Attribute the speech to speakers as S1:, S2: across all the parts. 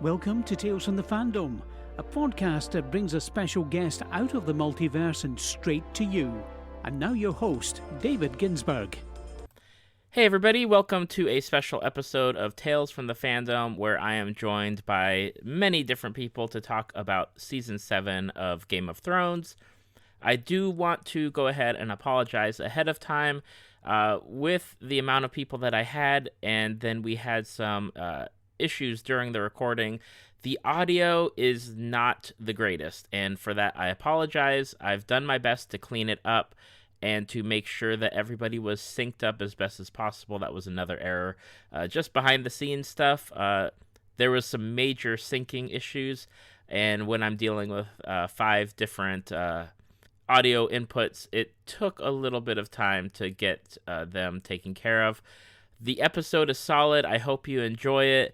S1: Welcome to Tales from the Fandom, a podcast that brings a special guest out of the multiverse and straight to you. And now your host, David Ginsburg.
S2: Hey everybody, welcome to a special episode of Tales from the Fandom, where I am joined by many different people to talk about Season 7 of Game of Thrones. I do want to go ahead and apologize ahead of time with the amount of people that I had, and then we had some issues during the recording. The audio is not the greatest, and for that I apologize. I've done my best to clean it up and to make sure that everybody was synced up as best as possible. That was another error. Just behind the scenes stuff, there was some major syncing issues, and when I'm dealing with 5 different audio inputs, it took a little bit of time to get them taken care of. The episode is solid. I hope you enjoy it.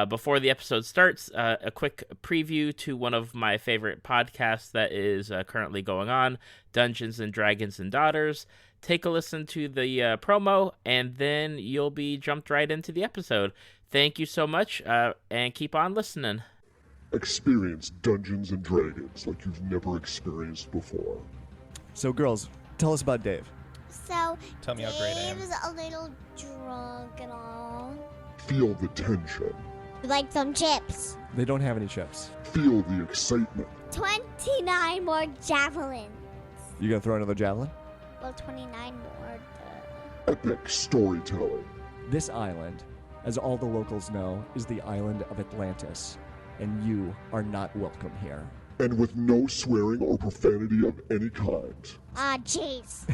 S2: Before the episode starts, a quick preview to one of my favorite podcasts that is currently going on, Dungeons and Dragons and Daughters. Take a listen to the promo, and then you'll be jumped right into the episode. Thank you so much, and keep on listening.
S3: Experience Dungeons and Dragons like you've never experienced before.
S4: So, girls, tell us about Dave.
S5: So,
S6: Tell me how great I am.
S5: Dave's a little drunk and all.
S3: Feel the tension.
S5: Like some chips.
S4: They don't have any chips.
S3: Feel the excitement.
S5: 29 more javelins.
S4: You gonna throw another javelin?
S5: Well, 29 more.
S3: Epic storytelling.
S4: This island, as all the locals know, is the island of Atlantis, and you are not welcome here.
S3: And with no swearing or profanity of any kind.
S5: Ah, jeez.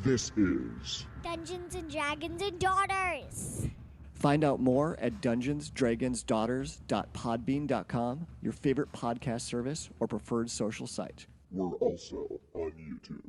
S3: This is
S5: Dungeons and Dragons and Daughters.
S4: Find out more at dungeonsdragonsdaughters.podbean.com, your favorite podcast service or preferred social site.
S3: we're also on YouTube.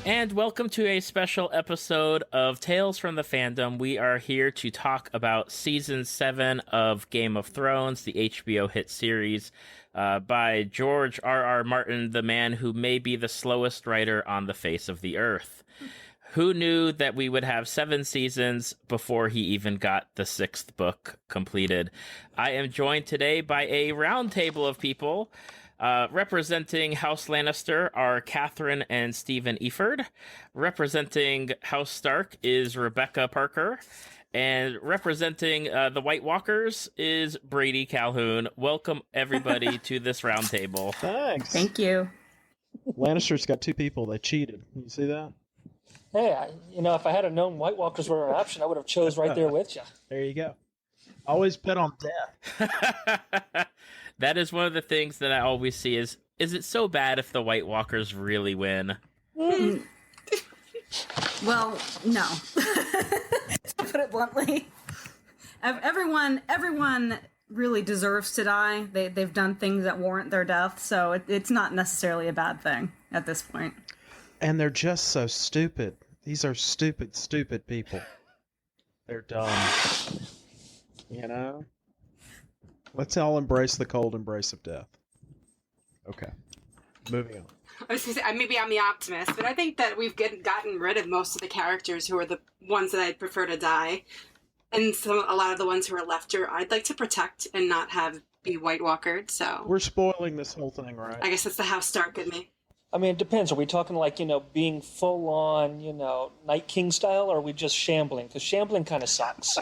S2: And welcome to a special episode of Tales from the Fandom. We are here to talk about Season 7 of Game of Thrones, the HBO hit series by George R.R. Martin, the man who may be the slowest writer on the face of the earth. Who knew that we would have 7 seasons before he even got the 6th book completed? I am joined today by a round table of people. Representing House Lannister are Katherine and Stephen Efird. Representing House Stark is Rebecca Parker. And representing the White Walkers is Brady Calhoun. Welcome, everybody, to this roundtable.
S6: Thanks.
S7: Thank you.
S6: Lannister's got 2 people. They cheated. You see that?
S8: Hey, if I had known White Walkers were an option, I would have chose right there with you.
S6: There you go. Always bet on death.
S2: That is one of the things that I always see is it so bad if the White Walkers really win?
S7: Well, no. To put it bluntly. Everyone really deserves to die. They've done things that warrant their death, so it's not necessarily a bad thing at this point.
S6: And they're just so stupid. These are stupid, stupid people. They're dumb. Let's all embrace the cold embrace of death. Okay. Moving on.
S9: I was going to say, maybe I'm the optimist, but I think that we've gotten rid of most of the characters who are the ones that I'd prefer to die. And a lot of the ones who are left I'd like to protect and not have be White Walkered, so...
S6: We're spoiling this whole thing, right?
S9: I guess that's the House Stark in me.
S8: I mean, it depends. Are we talking being full on, Night King style, or are we just shambling? Because shambling kind of sucks.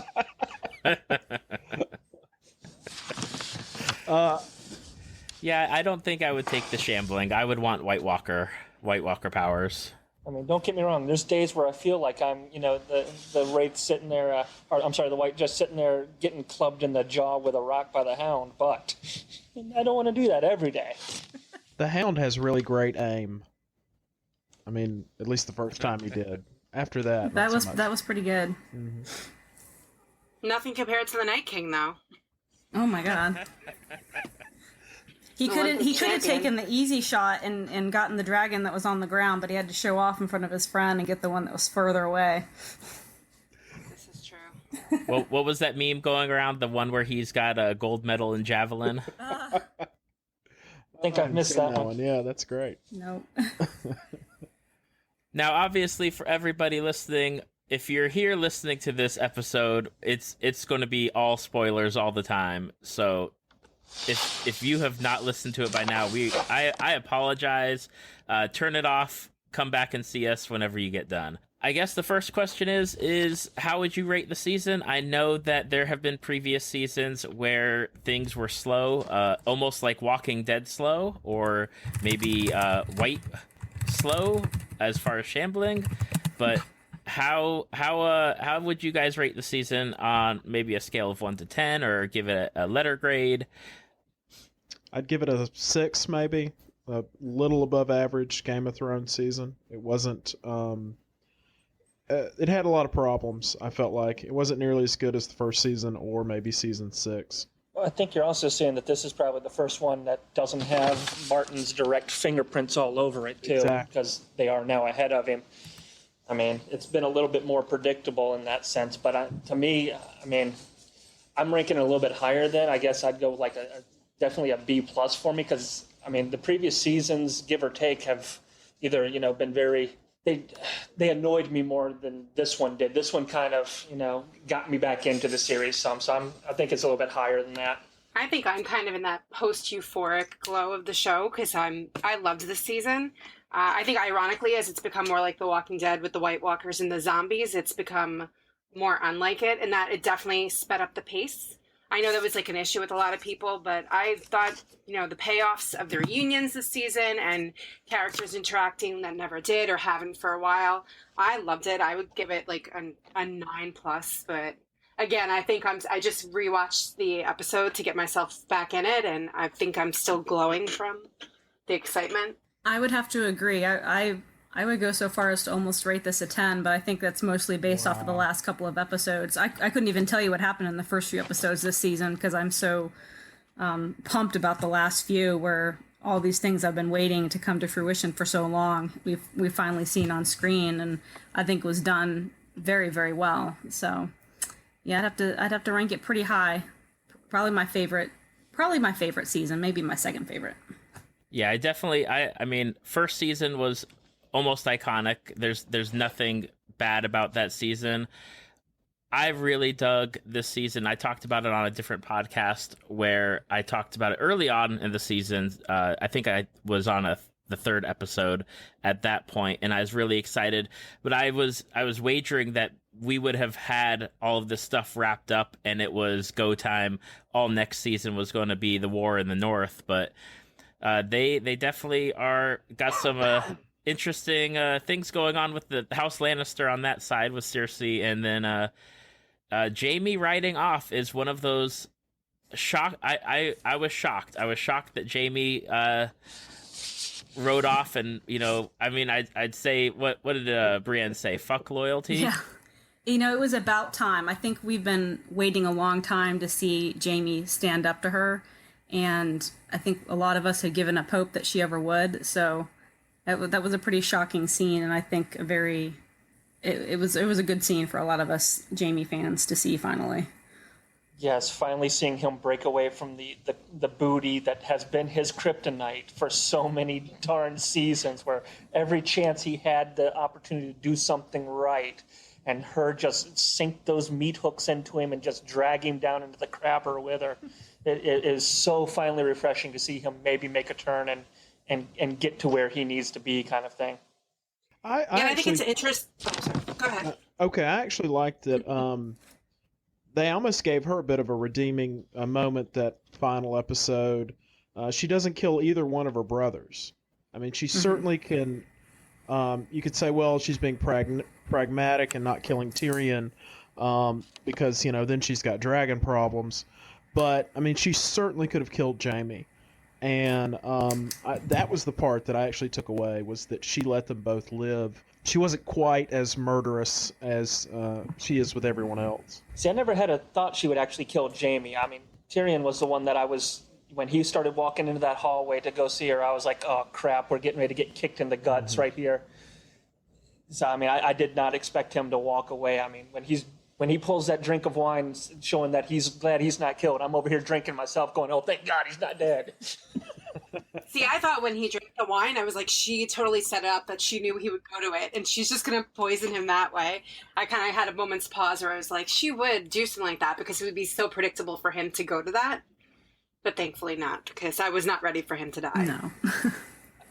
S2: Yeah, I don't think I would take the shambling. I would want White Walker powers.
S8: I mean, don't get me wrong. There's days where I feel like I'm, the Wraith sitting there, the White just sitting there getting clubbed in the jaw with a rock by the Hound, but I don't want to do that every day.
S6: The Hound has really great aim. I mean, at least the first time he did. After that, not so much.
S7: That was pretty good.
S6: Mhm.
S9: Nothing compared to the Night King, though.
S7: Oh my god. He could have taken the easy shot and gotten the dragon that was on the ground, but he had to show off in front of his friend and get the one that was further away.
S9: This is true.
S2: What was that meme going around? The one where he's got a gold medal in javelin?
S8: I think I missed that one.
S6: Yeah, that's great.
S7: Nope.
S2: Now, obviously, for everybody listening, if you're here listening to this episode, it's going to be all spoilers all the time. So if you have not listened to it by now, I apologize. Turn it off. Come back and see us whenever you get done. I guess the first question is how would you rate the season? I know that there have been previous seasons where things were slow, almost like Walking Dead slow, or maybe White slow as far as shambling. But how would you guys rate the season on maybe a scale of 1 to 10, or give it a letter grade?
S6: I'd give it a 6, maybe. A little above average Game of Thrones season. It wasn't. It had a lot of problems. I felt like it wasn't nearly as good as the first season, or maybe season 6.
S8: Well, I think you're also saying that this is probably the first one that doesn't have Martin's direct fingerprints all over it, too, because they are now ahead of him. I mean, it's been a little bit more predictable in that sense, but to me, I mean, I'm ranking it a little bit higher than. I guess I'd go like definitely a B+ for me, because, I mean, the previous seasons, give or take, have either, been very... They annoyed me more than this one did. This one kind of, got me back into the series some. So I think it's a little bit higher than that.
S9: I think I'm kind of in that post-euphoric glow of the show because I loved this season. I think ironically, as it's become more like The Walking Dead with the White Walkers and the zombies, it's become more unlike it, and that it definitely sped up the pace. I know that was like an issue with a lot of people, but I thought, the payoffs of the reunions this season and characters interacting that never did or haven't for a while, I loved it. I would give it like a 9+, but again, I think I just rewatched the episode to get myself back in it, and I think I'm still glowing from the excitement.
S7: I would have to agree. I would go so far as to almost rate this a 10, but I think that's mostly based off of the last couple of episodes. I couldn't even tell you what happened in the first few episodes this season because I'm so pumped about the last few, where all these things I've been waiting to come to fruition for so long, we've finally seen on screen, and I think was done very, very well. So yeah, I'd have to rank it pretty high. Probably my favorite season, maybe my second favorite.
S2: Yeah, I definitely. I mean, first season was almost iconic. There's nothing bad about that season. I really dug this season. I talked about it on a different podcast where I talked about it early on in the season. I think I was on the third episode at that point, and I was really excited. But I was wagering that we would have had all of this stuff wrapped up, and it was go time. All next season was going to be the war in the North, but they definitely got some interesting things going on with the House Lannister on that side with Cersei, and then Jaime riding off is one of those shock. I was shocked. I was shocked that Jaime rode off, and I mean, I'd say what did Brienne say? Fuck loyalty.
S7: Yeah. It was about time. I think we've been waiting a long time to see Jaime stand up to her, and I think a lot of us had given up hope that she ever would. So that was a pretty shocking scene, and I think it was a good scene for a lot of us Jaime fans to see finally.
S8: Yes, finally seeing him break away from the booty that has been his kryptonite for so many darn seasons, where every chance he had the opportunity to do something right, and her just sink those meat hooks into him and just drag him down into the crapper with her. It is so finally refreshing to see him maybe make a turn and get to where he needs to be, kind of thing.
S9: I think it's interesting. Go ahead.
S6: Okay, I actually liked that. They almost gave her a bit of a redeeming moment that final episode. She doesn't kill either one of her brothers. I mean, she certainly can. You could say, well, she's being pragmatic and not killing Tyrion because then she's got dragon problems. But I mean, she certainly could have killed Jaime. And that was the part that I actually took away, was that she let them both live. She wasn't quite as murderous as she is with everyone else.
S8: See, I never had a thought she would actually kill Jaime. I mean, Tyrion was the one that I was, when he started walking into that hallway to go see her, I was like, oh crap, we're getting ready to get kicked in the guts right here. So, I mean, I did not expect him to walk away. I mean, when he pulls that drink of wine showing that he's glad he's not killed, I'm over here drinking myself going, oh, thank God he's not dead.
S9: See, I thought when he drank the wine, I was like, she totally set it up that she knew he would go to it, and she's just going to poison him that way. I kind of had a moment's pause where I was like, she would do something like that because it would be so predictable for him to go to that. But thankfully not, because I was not ready for him to die.
S7: No.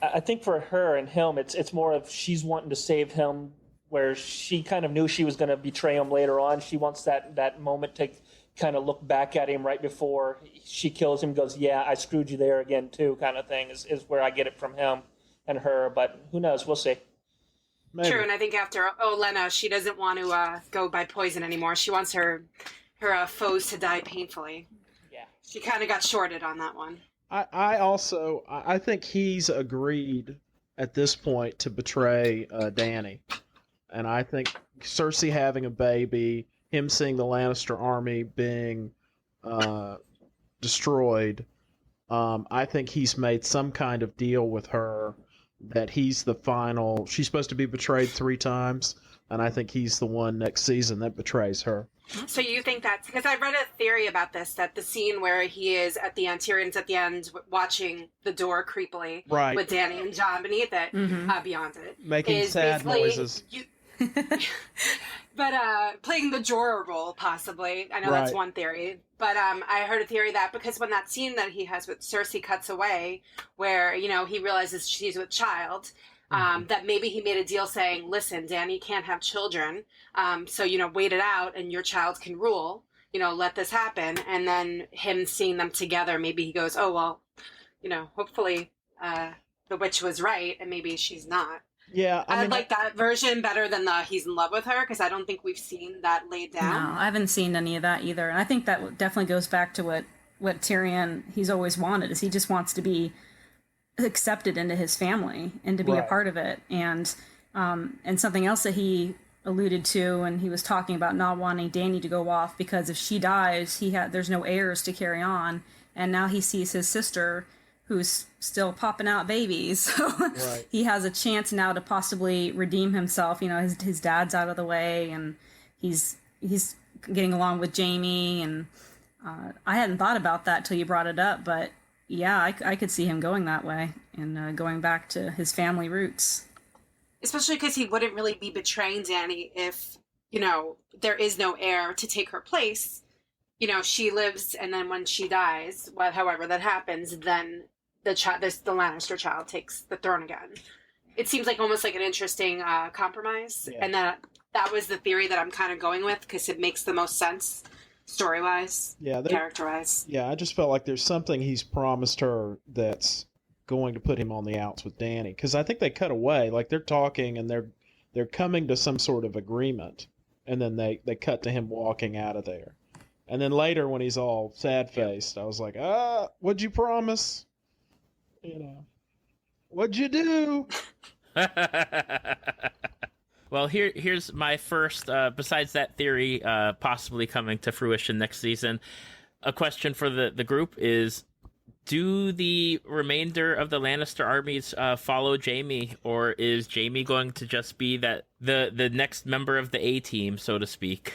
S8: I think for her and him, it's more of she's wanting to save him, where she kind of knew she was going to betray him later on. She wants that moment to kind of look back at him right before she kills him, goes, yeah, I screwed you there again too, kind of thing is where I get it from him and her. But who knows? We'll see.
S6: Maybe.
S9: True, and I think after Olenna, she doesn't want to go by poison anymore. She wants her foes to die painfully.
S8: Yeah.
S9: She kind of got shorted on that one.
S6: I think he's agreed at this point to betray Dany. And I think Cersei having a baby, him seeing the Lannister army being destroyed, I think he's made some kind of deal with her that he's the final. She's supposed to be betrayed 3 times, and I think he's the one next season that betrays her.
S9: So you think that's because I read a theory about this, that the scene where he is at the end, Tyrion's at the end watching the door creepily with Dany and Jon beneath it, beyond it,
S6: making
S9: is
S6: sad noises.
S9: But playing the Jorah role, possibly. I know that's one theory. But I heard a theory that because when that scene that he has with Cersei cuts away, where, he realizes she's with child, that maybe he made a deal saying, listen, Dany can't have children, so, wait it out and your child can rule, let this happen. And then him seeing them together, maybe he goes, oh, well, hopefully the witch was right and maybe she's not.
S6: Yeah,
S9: I like that version better than the he's in love with her, because I don't think we've seen that laid down.
S7: No, I haven't seen any of that either. And I think that definitely goes back to what Tyrion, he's always wanted, is he just wants to be accepted into his family and to be a part of it. And something else that he alluded to, and he was talking about not wanting Dany to go off because if she dies, there's no heirs to carry on. And now he sees his sister, who's still popping out babies. So he has a chance now to possibly redeem himself. His dad's out of the way, and he's getting along with Jaime. And I hadn't thought about that till you brought it up, but yeah, I could see him going that way and going back to his family roots.
S9: Especially because he wouldn't really be betraying Dany if, there is no heir to take her place. She lives, and then when she dies, however that happens, then the Lannister child takes the throne again. It seems like almost like an interesting compromise, and that was the theory that I'm kind of going with because it makes the most sense story-wise, character-wise.
S6: Yeah, I just felt like there's something he's promised her that's going to put him on the outs with Dany, because I think they cut away, like they're talking and they're coming to some sort of agreement, and then they cut to him walking out of there. And then later when he's all sad-faced, I was like, what'd you promise? What'd you do?
S2: Well, here's my first, besides that theory possibly coming to fruition next season, a question for the group is, do the remainder of the Lannister armies follow Jaime, or is Jaime going to just be the next member of the A-team, so to speak?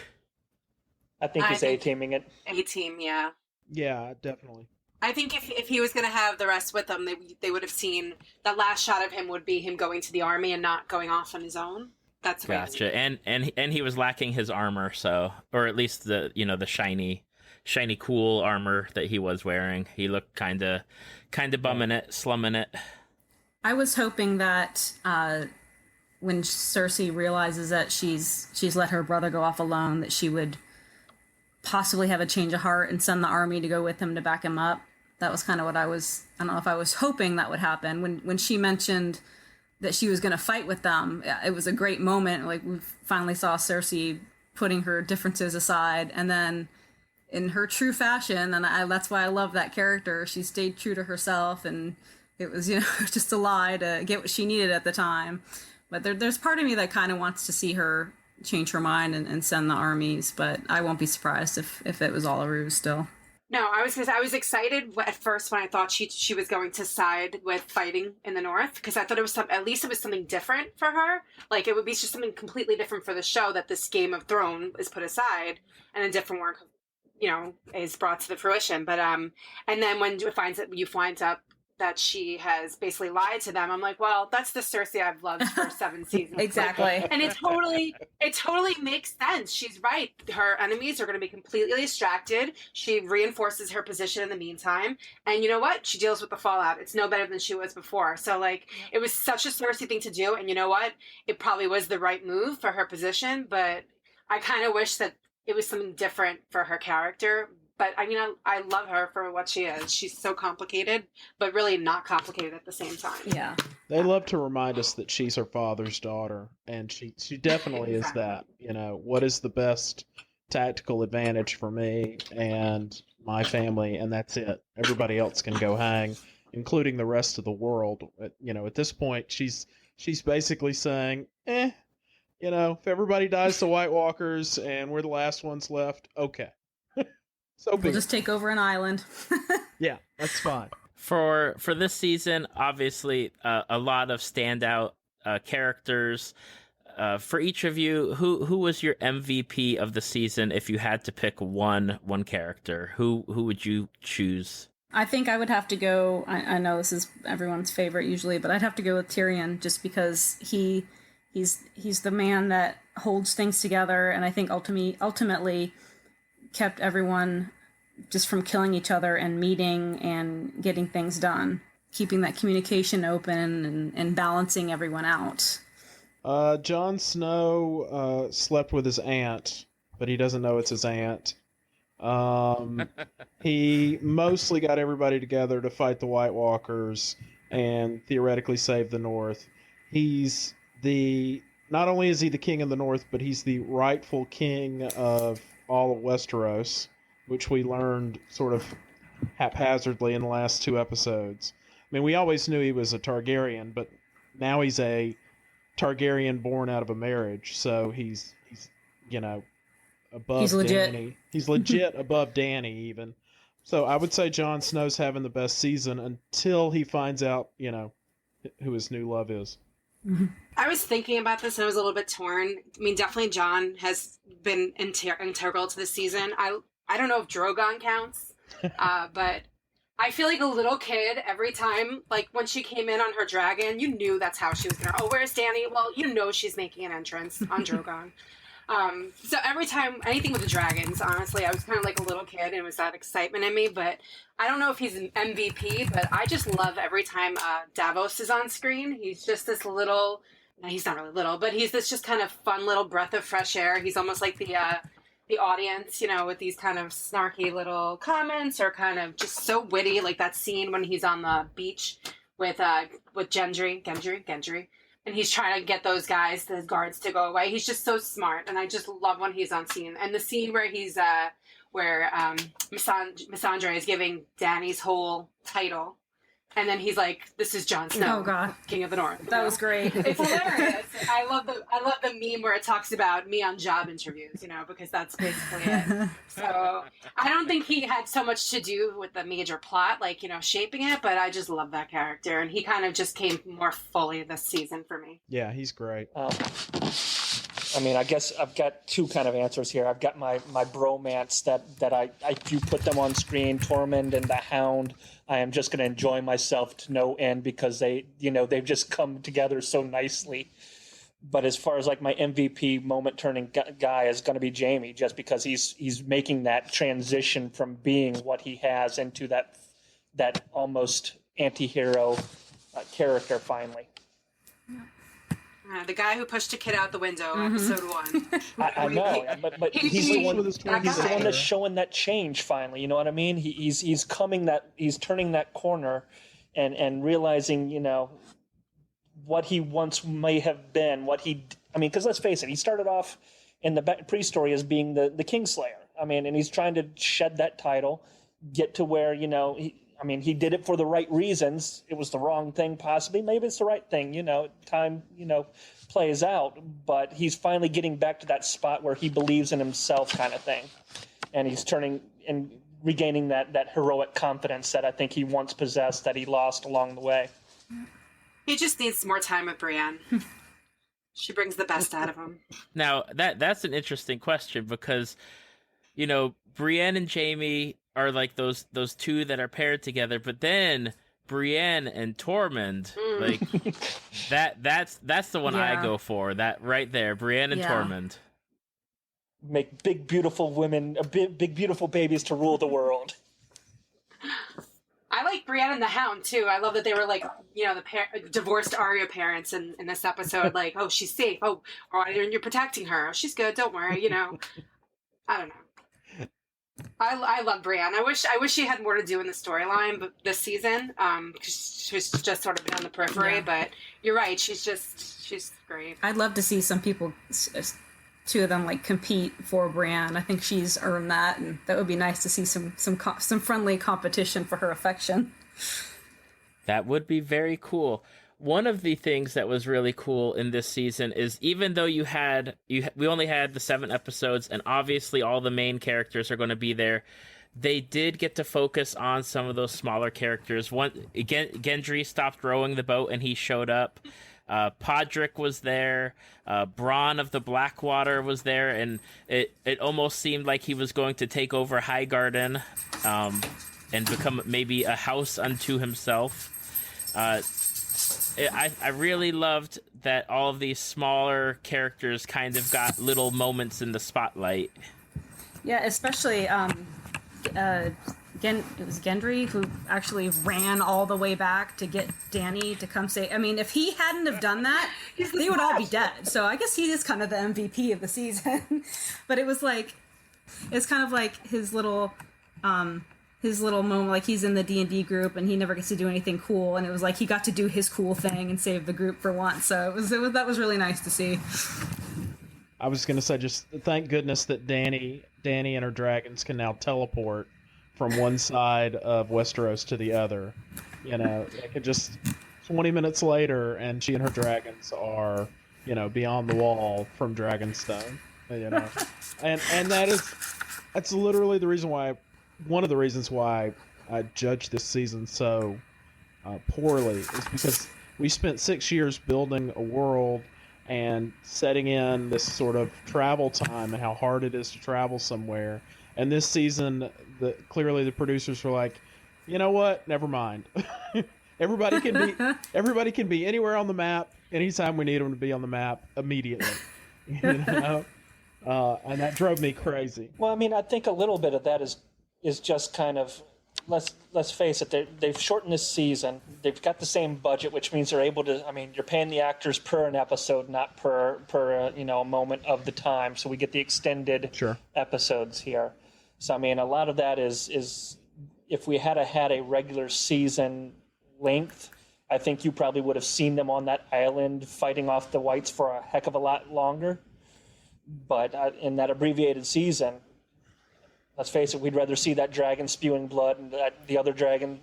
S8: I think he's A-teaming it.
S9: A-team, yeah.
S6: Yeah, definitely.
S9: I think if he was going to have the rest with him, they would have seen that last shot of him would be him going to the army and not going off on his own. That's the
S2: gotcha. And he was lacking his armor, so, or at least the shiny cool armor that he was wearing. He looked kind of bumming it, slumming it.
S7: I was hoping that when Cersei realizes that she's let her brother go off alone, that she would possibly have a change of heart and send the army to go with him to back him up. That was kind of what I don't know if I was hoping that would happen. When she mentioned that she was going to fight with them, it was a great moment. Like, we finally saw Cersei putting her differences aside, and then in her true fashion, and that's why I love that character. She stayed true to herself, and it was, just a lie to get what she needed at the time. But there's part of me that kind of wants to see her change her mind and send the armies, but I won't be surprised if it was all a ruse still.
S9: No, I was excited at first when I thought she was going to side with fighting in the North, because I thought at least it was something different for her. Like, it would be just something completely different for the show, that this Game of Thrones is put aside and a different work, is brought to the fruition. But and then when you find out that she has basically lied to them, I'm like, well, that's the Cersei I've loved for 7 seasons.
S7: Exactly.
S9: And it totally makes sense. She's right. Her enemies are going to be completely distracted. She reinforces her position in the meantime. And you know what? She deals with the fallout. It's no better than she was before. So, it was such a Cersei thing to do. And you know what? It probably was the right move for her position. But I kind of wish that it was something different for her character. But I love her for what she is. She's so complicated, but really not complicated at the same time.
S7: Yeah.
S6: They love to remind us that she's her father's daughter, and she definitely is that. What is the best tactical advantage for me and my family, and that's it. Everybody else can go hang, including the rest of the world. At this point, she's basically saying, if everybody dies to White Walkers and we're the last ones left, okay.
S7: We'll just take over an island.
S6: Yeah, that's fine.
S2: For this season, obviously, a lot of standout characters. For each of you, who was your MVP of the season? If you had to pick one character, who would you choose?
S7: I think I would have to go. I know this is everyone's favorite usually, but I'd have to go with Tyrion, just because he's the man that holds things together, and I think ultimately kept everyone just from killing each other and meeting and getting things done, keeping that communication open and balancing everyone out.
S6: Jon Snow slept with his aunt, but he doesn't know it's his aunt. He mostly got everybody together to fight the White Walkers and theoretically save the North. Not only is he the king of the North, but he's the rightful king of all of Westeros, which we learned sort of haphazardly in the last 2 episodes. I mean, we always knew he was a Targaryen, but now he's a Targaryen born out of a marriage, so he's above
S7: he's legit.
S6: Dany. He's legit above Dany even. So I would say Jon Snow's having the best season until he finds out, who his new love is.
S9: I was thinking about this and I was a little bit torn. I mean, definitely Jon has been integral to the season. I don't know if Drogon counts, but I feel like a little kid every time, when she came in on her dragon, you knew that's how she was going to, where's Dany? Well, she's making an entrance on Drogon. So every time, anything with the dragons, honestly, I was kind of like a little kid and it was that excitement in me, but I don't know if he's an MVP, but I just love every time Davos is on screen. He's just this little, no, he's not really little, but he's this just kind of fun little breath of fresh air. He's almost like the audience, with these kind of snarky little comments or kind of just so witty, like that scene when he's on the beach with Gendry. And he's trying to get those guys, the guards, to go away. He's just so smart, and I just love when he's on scene. And the scene where he's, Missandre is giving Dany's whole title, and then he's like, "This is Jon Snow,
S7: Oh God,
S9: King of the North."
S7: That was great.
S9: It's hilarious. I love the meme where it talks about me on job interviews, because that's basically it. So I don't think he had so much to do with the major plot, shaping it, but I just love that character, and he kind of just came more fully this season for me.
S6: Yeah, he's great.
S8: I guess I've got 2 kind of answers here. I've got my bromance that I if you put them on screen, Tormund and the Hound, I am just going to enjoy myself to no end because they've just come together so nicely. But as far as my MVP moment turning guy is going to be Jaime, just because he's making that transition from being what he has into that almost anti-hero character finally.
S9: The guy who pushed a kid out the window, episode 1.
S8: I know, but he's the one. He's the one that's showing that change finally. You know what I mean? He's turning that corner, and realizing what he once may have been. Because let's face it, he started off in the pre-story as being the Kingslayer, I mean, and he's trying to shed that title, get to where, he did it for the right reasons. It was the wrong thing, possibly. Maybe it's the right thing, time, plays out. But he's finally getting back to that spot where he believes in himself kind of thing. And he's turning and regaining that heroic confidence that I think he once possessed that he lost along the way.
S9: He just needs more time with Brienne. She brings the best out of him.
S2: Now, that's an interesting question because, Brienne and Jaime are like those two that are paired together, but then Brienne and Tormund, like that's the one I go for. That right there, Brienne and Tormund.
S8: Make big beautiful women, big beautiful babies to rule the world.
S9: I like Brienne and the Hound too. I love that they were like, the divorced Arya parents in this episode. Like, oh, she's safe. Oh, you're protecting her. Oh, she's good. Don't worry. I don't know. I love Brienne. I wish she had more to do in the storyline, but this season, because she's just sort of been on the periphery. Yeah. But you're right. She's great.
S7: I'd love to see some people, two of them, like compete for Brienne. I think she's earned that, and that would be nice to see some friendly competition for her affection.
S2: That would be very cool. One of the things that was really cool in this season is even though we only had the 7 episodes, and obviously all the main characters are going to be there, they did get to focus on some of those smaller characters. Gendry stopped rowing the boat and he showed up. Podrick was there. Bronn of the Blackwater was there, and it almost seemed like he was going to take over Highgarden and become maybe a house unto himself. I really loved that all of these smaller characters kind of got little moments in the spotlight.
S7: Yeah, especially it was Gendry who actually ran all the way back to get Dany to come say. I mean, if he hadn't have done that, they would all be dead. So I guess he is kind of the MVP of the season. But it was like, it's kind of like his little moment, like he's in the D&D group and he never gets to do anything cool, and it was like he got to do his cool thing and save the group for once. So that was really nice to see.
S6: I was going to say, just thank goodness that Dany and her dragons can now teleport from one side of Westeros to the other. They could just 20 minutes later, and she and her dragons are, beyond the wall from Dragonstone. And that's literally one of the reasons why I judge this season so poorly, is because we spent 6 years building a world and setting in this sort of travel time and how hard it is to travel somewhere. And this season, clearly the producers were like, you know what? Never mind. Everybody can be anywhere on the map anytime we need them to be on the map immediately. And that drove me crazy.
S8: Well, I mean, I think a little bit of that is just kind of, let's face it, they've shortened this season. They've got the same budget, which means they're able to, you're paying the actors per an episode, not per a moment of the time. So we get the extended episodes here. So, a lot of that is if we had a regular season length, I think you probably would have seen them on that island fighting off the whites for a heck of a lot longer. But in that abbreviated season, let's face it, we'd rather see that dragon spewing blood and the other dragon,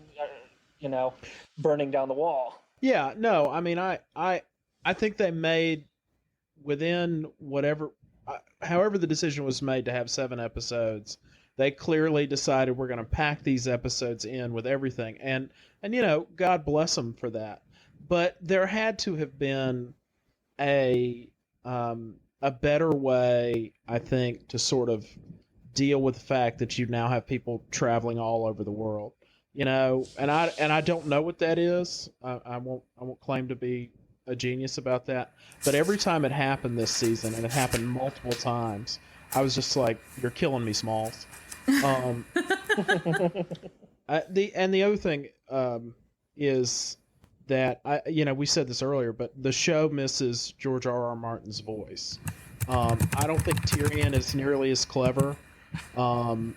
S8: burning down the wall.
S6: Yeah, no, I think they made within however the decision was made to have 7 episodes, they clearly decided we're going to pack these episodes in with everything. And God bless them for that. But there had to have been a better way, I think, to sort of deal with the fact that you now have people traveling all over the world, and I don't know what that is. I won't claim to be a genius about that, but every time it happened this season, and it happened multiple times, I was just like, you're killing me, Smalls. The other thing is that we said this earlier, but the show misses George R.R. Martin's voice. I don't think Tyrion is nearly as clever. And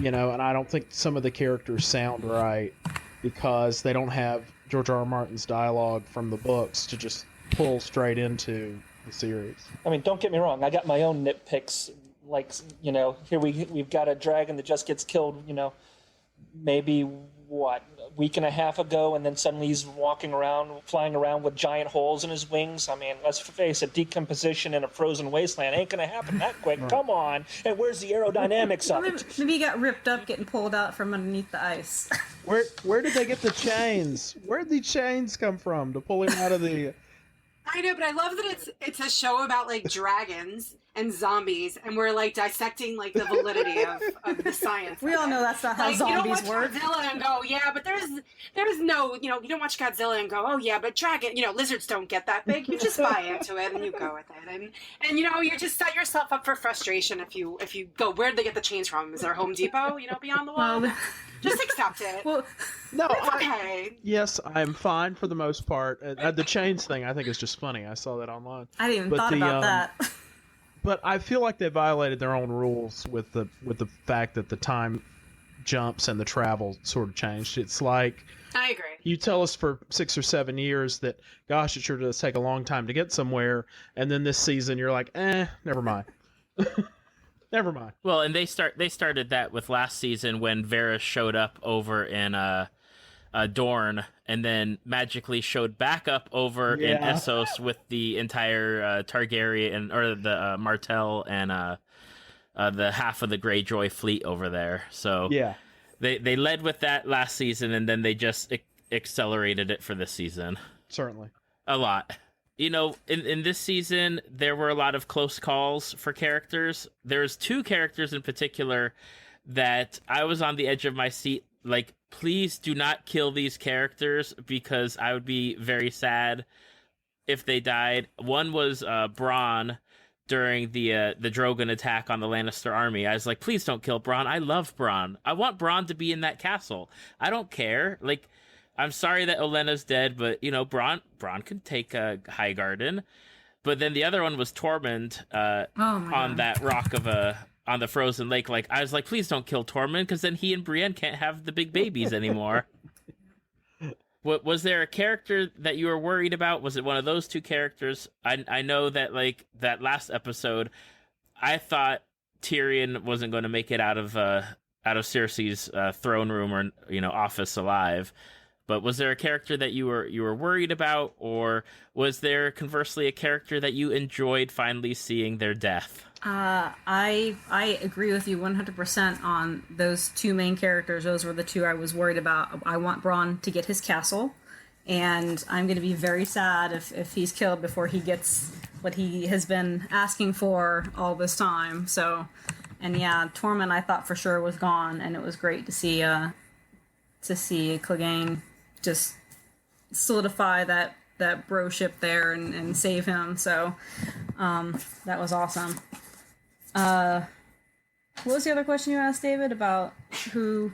S6: I don't think some of the characters sound right because they don't have George R.R. Martin's dialogue from the books to just pull straight into the series.
S8: Don't get me wrong. I got my own nitpicks like, here we've got a dragon that just gets killed, maybe a week and a half ago, and then suddenly he's flying around with giant holes in his wings. I mean, let's face it, decomposition in a frozen wasteland ain't gonna happen that quick. Right. Come on. And where's the aerodynamics of it?
S7: Maybe he got ripped up getting pulled out from underneath the ice.
S6: Where did they get the chains? Where did the chains come from to pull him out of the...
S9: I know, but I love that it's a show about like dragons and zombies, and we're like dissecting like the validity of the science.
S7: We all know that's not how zombies work.
S9: You don't watch Godzilla and go, yeah, but there's no, you don't watch Godzilla and go, oh yeah, but lizards don't get that big. You just buy into it and you go with it, and you just set yourself up for frustration if you go, where'd they get the chains from? Is there Home Depot, beyond the wall? Just accept it.
S7: Well,
S6: no,
S9: it's okay.
S6: Yes, I'm fine for the most part. The chains thing, I think, is just funny. I saw that online.
S7: I didn't even thought about that.
S6: But I feel like they violated their own rules with the fact that the time jumps and the travel sort of changed. It's like,
S9: I agree.
S6: You tell us for 6 or 7 years that, gosh, it sure does take a long time to get somewhere, and then this season you're like, never mind. Never mind.
S2: Well, and they started that with last season when Varys showed up over in Dorne, and then magically showed back up over in Essos with the entire Targaryen or the Martell and the half of the Greyjoy fleet over there. So they led with that last season, and then they just accelerated it for this season.
S6: Certainly,
S2: a lot. In this season, there were a lot of close calls for characters. There's 2 characters in particular that I was on the edge of my seat. Like, please do not kill these characters, because I would be very sad if they died. One was Bronn during the Drogon attack on the Lannister army. I was like, please don't kill Bronn. I love Bronn. I want Bronn to be in that castle. I don't care. Like, I'm sorry that Olenna's dead, but, Bronn can take Highgarden. But then the other one was Tormund on that rock on the frozen lake. Like, I was like, please don't kill Tormund, because then he and Brienne can't have the big babies anymore. Was there a character that you were worried about? Was it one of those 2 characters? I know that, like, that last episode, I thought Tyrion wasn't going to make it out of Cersei's throne room or office alive. But was there a character that you were worried about, or was there conversely a character that you enjoyed finally seeing their death?
S7: I agree with you 100% on those 2 main characters. Those were the 2 I was worried about. I want Bronn to get his castle, and I'm going to be very sad if he's killed before he gets what he has been asking for all this time. So, and yeah, Tormund I thought for sure was gone, and it was great to see Clegane just solidify that broship there and save him. So that was awesome. What was the other question you asked, David, about who?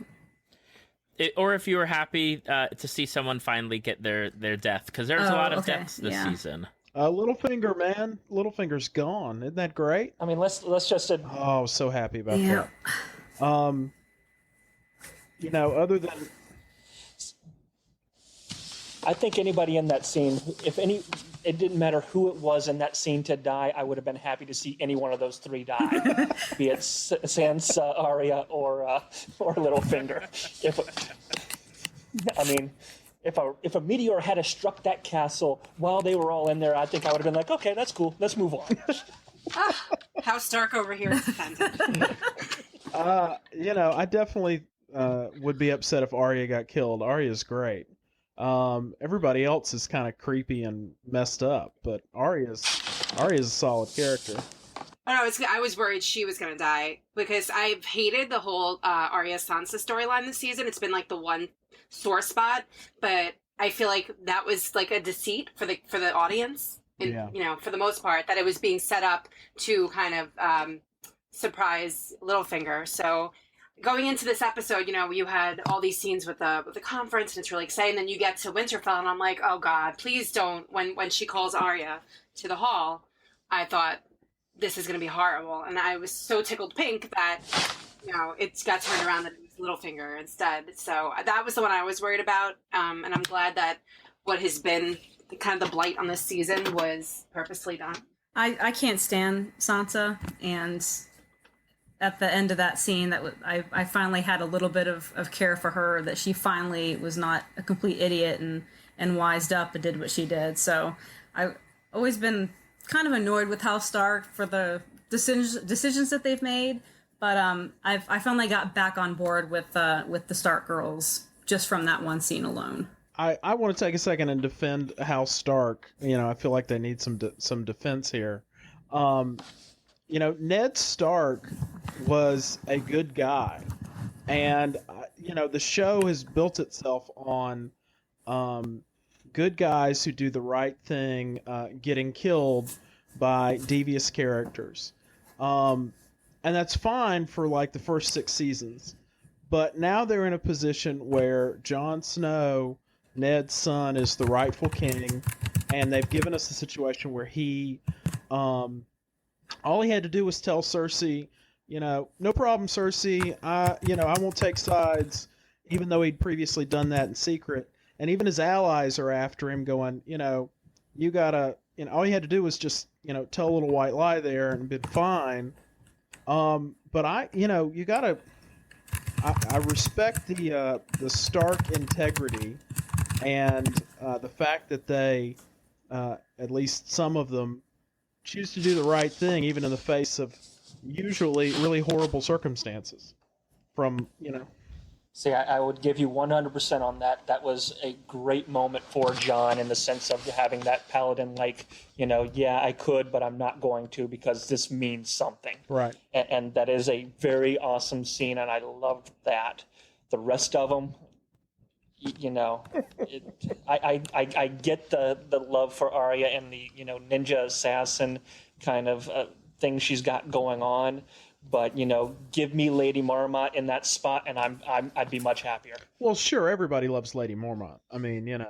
S2: Or if you were happy to see someone finally get their death, because there's a lot of deaths this season.
S6: Littlefinger, man. Littlefinger's gone. Isn't that great?
S8: I mean, let's just...
S6: Oh, so happy about that. Other than...
S8: I think anybody in that scene, it didn't matter who it was in that scene to die, I would have been happy to see any one of those 3 die. Be it Sansa, Arya, or Littlefinger. If a meteor had struck that castle while they were all in there, I think I would have been like, okay, that's cool, let's move on.
S9: House Stark over here is offended.
S6: I definitely would be upset if Arya got killed. Arya's great. Everybody else is kind of creepy and messed up, but Arya's a solid character.
S9: Oh no, I was worried she was gonna die, because I've hated the whole Arya Sansa storyline this season. It's been like the one sore spot, but I feel like that was like a deceit for the audience. For the most part, that it was being set up to kind of surprise Littlefinger. So going into this episode, you had all these scenes with the conference, and it's really exciting. Then you get to Winterfell, and I'm like, oh God, please don't. When she calls Arya to the hall, I thought this is going to be horrible, and I was so tickled pink that it got turned around that it was Littlefinger instead. So that was the one I was worried about, and I'm glad that what has been kind of the blight on this season was purposely done.
S7: I can't stand Sansa, and at the end of that scene that I finally had a little bit of care for her, that she finally was not a complete idiot and wised up and did what she did. So I've always been kind of annoyed with House Stark for the decisions that they've made, but I finally got back on board with the Stark girls just from that one scene alone.
S6: I want to take a second and defend House Stark. I feel like they need some defense here. Ned Stark was a good guy, and the show has built itself on good guys who do the right thing getting killed by devious characters, and that's fine for like the first 6 seasons. But now they're in a position where Jon Snow, Ned's son, is the rightful king, and they've given us a situation where he, all he had to do was tell Cersei, no problem, Cersei, I won't take sides, even though he'd previously done that in secret. And even his allies are after him going, you gotta, all he had to do was just, tell a little white lie there and been fine. But you gotta, I respect the Stark integrity and the fact that they, at least some of them, choose to do the right thing even in the face of usually really horrible circumstances.
S8: See, I would give you 100% on that. That was a great moment for Jon in the sense of having that paladin, yeah, I could, but I'm not going to because this means something.
S6: Right.
S8: And that is a very awesome scene, and I loved that. The rest of them, I get the love for Arya and the, ninja assassin kind of thing she's got going on. But give me Lady Mormont in that spot, and I'd be much happier.
S6: Well, sure, everybody loves Lady Mormont. I mean,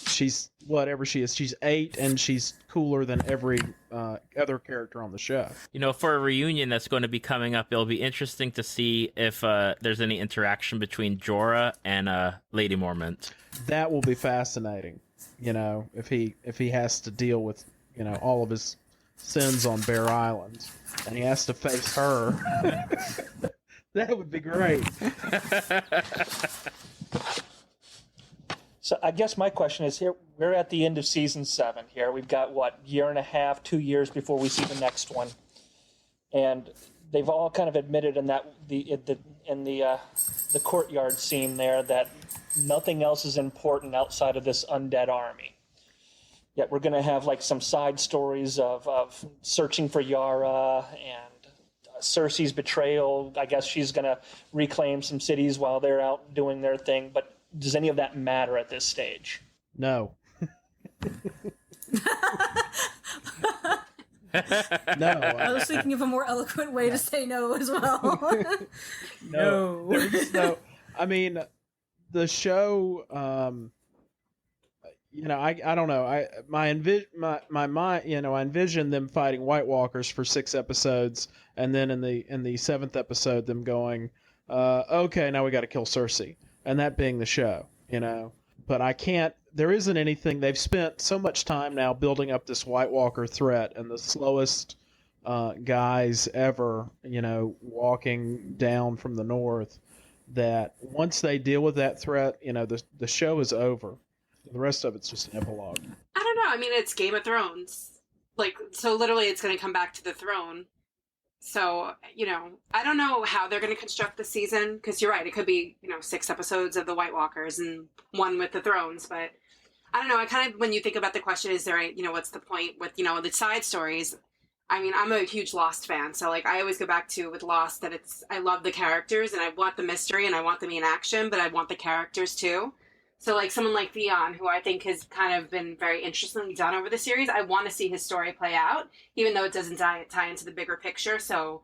S6: she's whatever she is. She's 8, and she's cooler than every other character on the show.
S2: For a reunion that's going to be coming up, it'll be interesting to see if there's any interaction between Jorah and Lady Mormont.
S6: That will be fascinating. If he has to deal with all of his sins on Bear Island, and he has to face her. That would be great.
S8: So I guess my question is, here we're at the end of season 7 here. We've got, year and a half, 2 years before we see the next one. And they've all kind of admitted in that the courtyard scene there that nothing else is important outside of this undead army. Yet we're going to have some side stories of searching for Yara and Cersei's betrayal. I guess she's going to reclaim some cities while they're out doing their thing. But does any of that matter at this stage?
S6: No. No.
S7: I was thinking of a more eloquent way to say no as well.
S6: No. I mean, the show. I don't know. I envision them fighting White Walkers for 6 episodes, and then in the 7th episode, them going, okay, now we got to kill Cersei, and that being the show. But I can't. There isn't anything. They've spent so much time now building up this White Walker threat, and the slowest guys ever, walking down from the north. That once they deal with that threat, the show is over. The rest of it's just an epilogue.
S9: I don't know. I mean, it's Game of Thrones. So literally it's going to come back to the throne. So, I don't know how they're going to construct the season, because you're right. It could be, 6 episodes of the White Walkers and 1 with the Thrones. But I don't know. I kind of, when you think about the question, is there, what's the point with, the side stories? I mean, I'm a huge Lost fan. So, I always go back to with Lost that I love the characters and I want the mystery and I want them in action, but I want the characters too. So, someone like Theon, who I think has kind of been very interestingly done over the series, I want to see his story play out, even though it doesn't tie into the bigger picture. So,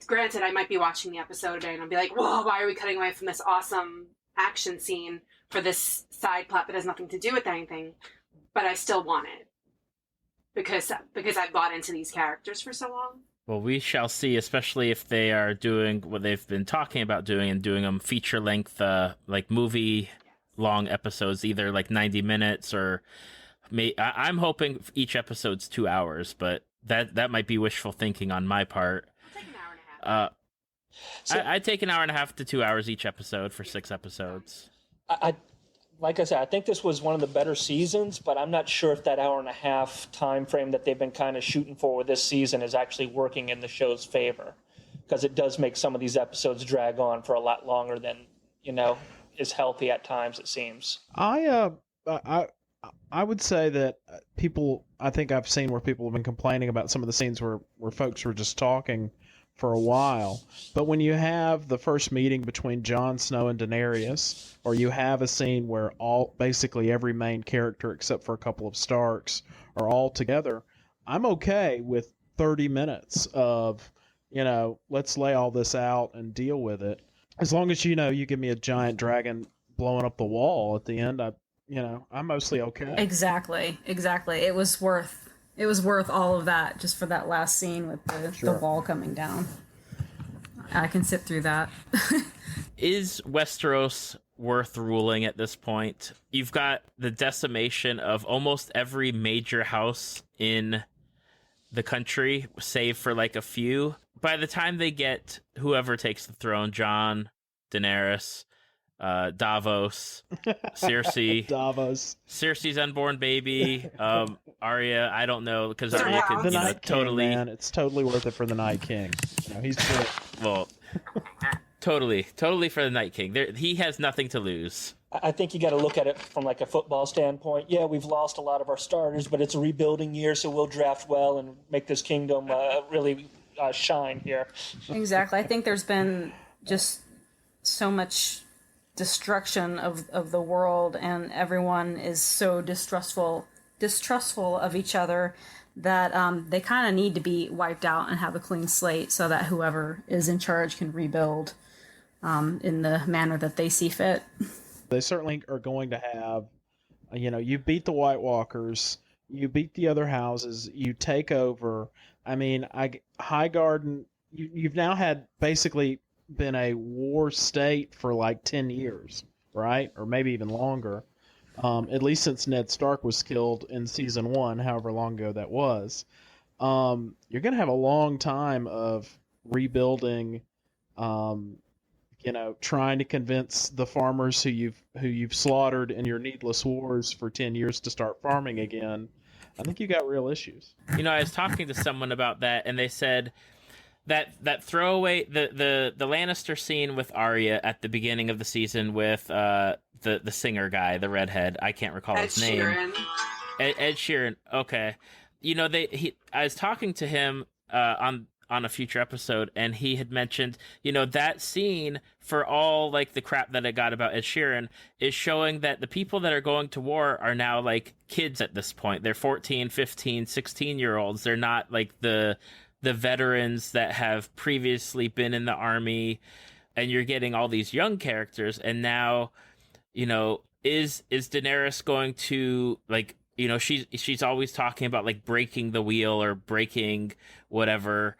S9: granted, I might be watching the episode today and I'll be like, whoa, why are we cutting away from this awesome action scene for this side plot that has nothing to do with anything? But I still want it. Because I've bought into these characters for so long.
S2: Well, we shall see, especially if they are doing what they've been talking about doing and doing them feature-length, movie... long episodes, either 90 minutes or I'm hoping each episode's 2 hours, but that might be wishful thinking on my part.
S9: I'll take an
S2: I'd take an hour and a half to 2 hours each episode for 6 episodes.
S8: I like I said, I think this was one of the better seasons, but I'm not sure if that hour and a half time frame that they've been kind of shooting for with this season is actually working in the show's favor, because it does make some of these episodes drag on for a lot longer than, is healthy at times, it seems.
S6: I would say that I think I've seen where people have been complaining about some of the scenes where folks were just talking for a while. But when you have the first meeting between Jon Snow and Daenerys, or you have a scene where basically every main character except for a couple of Starks are all together, I'm okay with 30 minutes of, let's lay all this out and deal with it. As long as, you give me a giant dragon blowing up the wall at the end, I'm mostly okay.
S7: Exactly. It was worth all of that just for that last scene with the wall coming down. I can sit through that.
S2: Is Westeros worth ruling at this point? You've got the decimation of almost every major house in the country, save for like a few. By the time they get whoever takes the throne, Jon, Daenerys, Davos, Cersei, Cersei's unborn baby, Arya. I don't know, because Arya could
S6: the Night King,
S2: totally.
S6: Man, it's totally worth it for the Night King. He's good.
S2: Well, totally for the Night King. He has nothing to lose.
S8: I think you got to look at it from like a football standpoint. Yeah, we've lost a lot of our starters, but it's a rebuilding year, so we'll draft well and make this kingdom really shine here.
S7: Exactly. I think there's been just so much destruction of the world, and everyone is so distrustful of each other that they kind of need to be wiped out and have a clean slate so that whoever is in charge can rebuild in the manner that they see fit.
S6: They certainly are going to have, you beat the White Walkers, you beat the other houses, you take over. I mean, Highgarden, you've now had basically been a war state for like 10 years, right? Or maybe even longer. At least since Ned Stark was killed in season 1, however long ago that was. You're going to have a long time of rebuilding, trying to convince the farmers who you've slaughtered in your needless wars for 10 years to start farming again. I think you got real issues.
S2: I was talking to someone about that, and they said that throwaway the Lannister scene with Arya at the beginning of the season with the singer guy, the redhead, I can't recall his name. Ed Sheeran. Okay. I was talking to him on a future episode, and he had mentioned, that scene, for all like the crap that I got about Ed Sheeran, is showing that the people that are going to war are now like kids at this point. They're 14, 15, 16-year-olds. They're not like the veterans that have previously been in the army, and you're getting all these young characters. And now, is Daenerys going to like, she's always talking about like breaking the wheel or breaking whatever.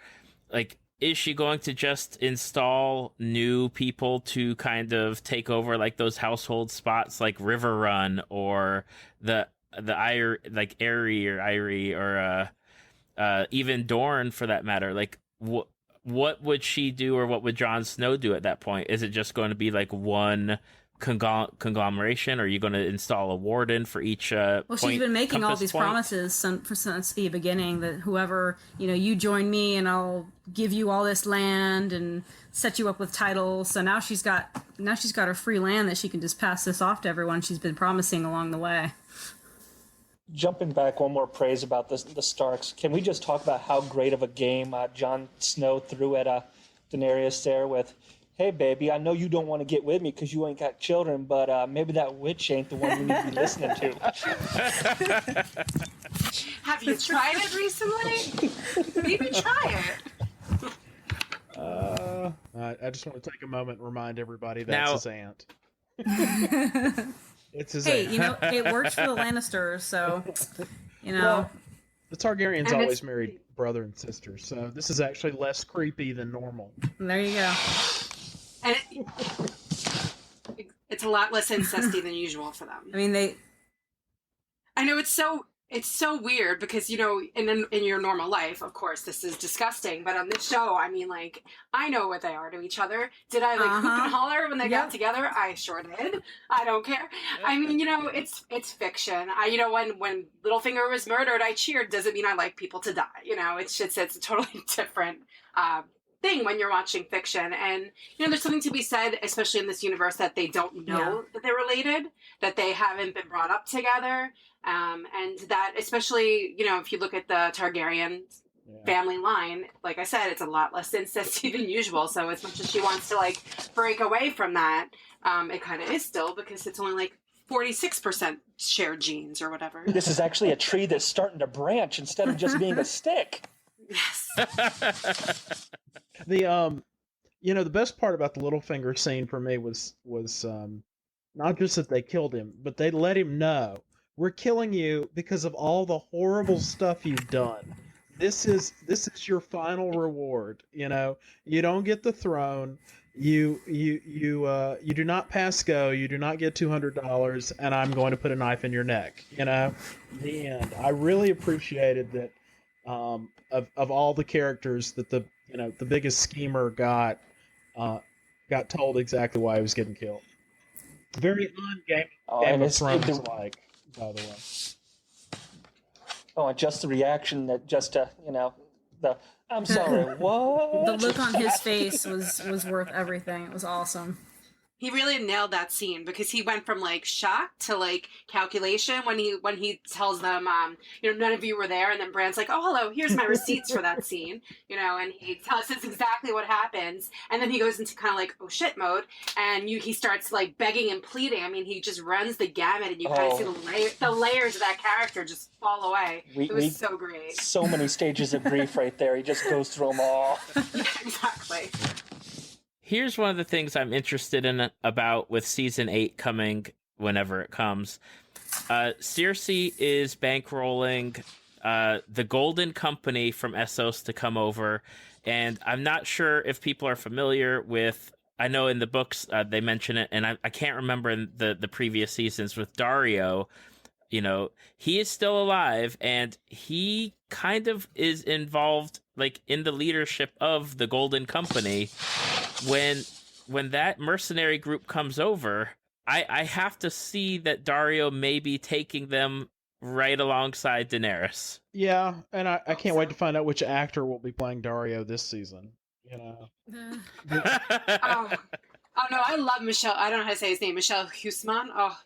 S2: Like, is she going to just install new people to kind of take over like those household spots like River Run or the Eyrie or even Dorne for that matter? Like, what would she do, or what would Jon Snow do at that point? Is it just going to be like one conglomeration, or are you going to install a warden for each
S7: she's been making all these
S2: point?
S7: Promises since the beginning that whoever, you join me and I'll give you all this land and set you up with titles. So now she's got her free land that she can just pass this off to everyone she's been promising along the way.
S8: Jumping back, one more praise about the Starks. Can we just talk about how great of a game Jon Snow threw at Daenerys there with, hey, baby, I know you don't want to get with me because you ain't got children, but maybe that witch ain't the one you need to be listening to.
S9: Have you tried it recently? Maybe try it.
S6: I just want to take a moment and remind everybody that's his aunt. It's his aunt.
S7: It works for the Lannisters, so,
S6: Well, the Targaryens always married brother and sister, so this is actually less creepy than normal.
S7: There you go.
S9: And it's a lot less incesty than usual for them.
S7: I mean,
S9: I know it's so It's so weird because, in your normal life, of course, this is disgusting. But on this show, I mean, like, I know what they are to each other. Did I, like, hoop and holler when they got together? I sure did. I don't care. I mean, it's fiction. When Littlefinger was murdered, I cheered. Doesn't mean I like people to die. It's a totally different thing when you're watching fiction. And, there's something to be said, especially in this universe, that they don't know that they're related, that they haven't been brought up together. And that, especially, if you look at the Targaryen family line, like I said, it's a lot less incesty than usual. So as much as she wants to, like, break away from that, it kind of is still, because it's only like 46% shared genes or whatever.
S8: This is actually a tree that's starting to branch instead of just being a stick.
S9: Yes.
S6: The best part about the Littlefinger scene for me was not just that they killed him, but they let him know, we're killing you because of all the horrible stuff you've done. This is your final reward. You don't get the throne. You do not pass go. You do not get $200, and I'm going to put a knife in your neck. The end. I really appreciated that. Of all the characters, that the biggest schemer got told exactly why he was getting killed. Very Game of Thrones like, by the way.
S8: Oh, and just the reaction that I'm sorry, what?
S7: The look on his face was worth everything. It was awesome.
S9: He really nailed that scene because he went from like shock to like calculation when he tells them, none of you were there, and then Bran's like, oh, hello, here's my receipts for that scene, and he tells us exactly what happens, and then he goes into kind of like oh shit mode, and he starts like begging and pleading. I mean, he just runs the gamut, and you kind of see the layers of that character just fall away. It was so great.
S8: So many stages of grief right there. He just goes through them all.
S9: Yeah, exactly.
S2: Here's one of the things I'm interested in about with season 8 coming whenever it comes. Cersei is bankrolling the Golden Company from Essos to come over, and I'm not sure if people are familiar with. I know in the books they mention it, and I can't remember in the previous seasons with Dario. He is still alive, and he kind of is involved, like, in the leadership of the Golden Company. When that mercenary group comes over, I have to see that Dario may be taking them right alongside Daenerys.
S6: Yeah, and I can't wait to find out which actor will be playing Dario this season.
S9: Oh no, I love Michelle. I don't know how to say his name. Michelle Huisman. Oh,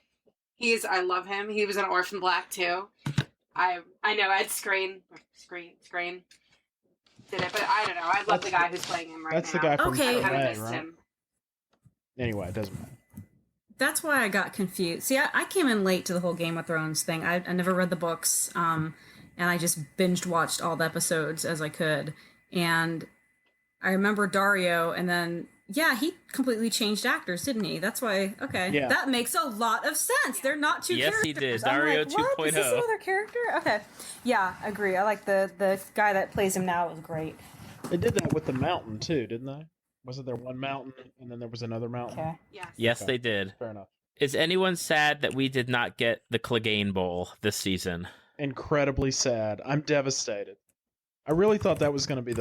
S9: I love him. He was in Orphan Black too. I know Ed Screen did it, but I don't know. I love the guy who's playing him right now.
S6: That's the guy from
S7: Okay.
S6: Red, right? Anyway, it doesn't matter.
S7: That's why I got confused. See, I came in late to the whole Game of Thrones thing. I never read the books, and I just binged watched all the episodes as I could. And I remember Dario, and then he completely changed actors, didn't he? That's why. Okay, that makes a lot of sense. They're not two characters.
S2: Yes, he did. Dario 2.0.
S7: Is this another character? Okay, yeah, I agree. I like the guy that plays him now. It was great.
S6: They did that with the mountain too, didn't they? Wasn't there one mountain and then there was another mountain?
S7: Okay.
S2: Yes, they did.
S6: Fair enough.
S2: Is anyone sad that we did not get the Clegane Bowl this season?
S6: Incredibly sad. I'm devastated. I really thought that was going to be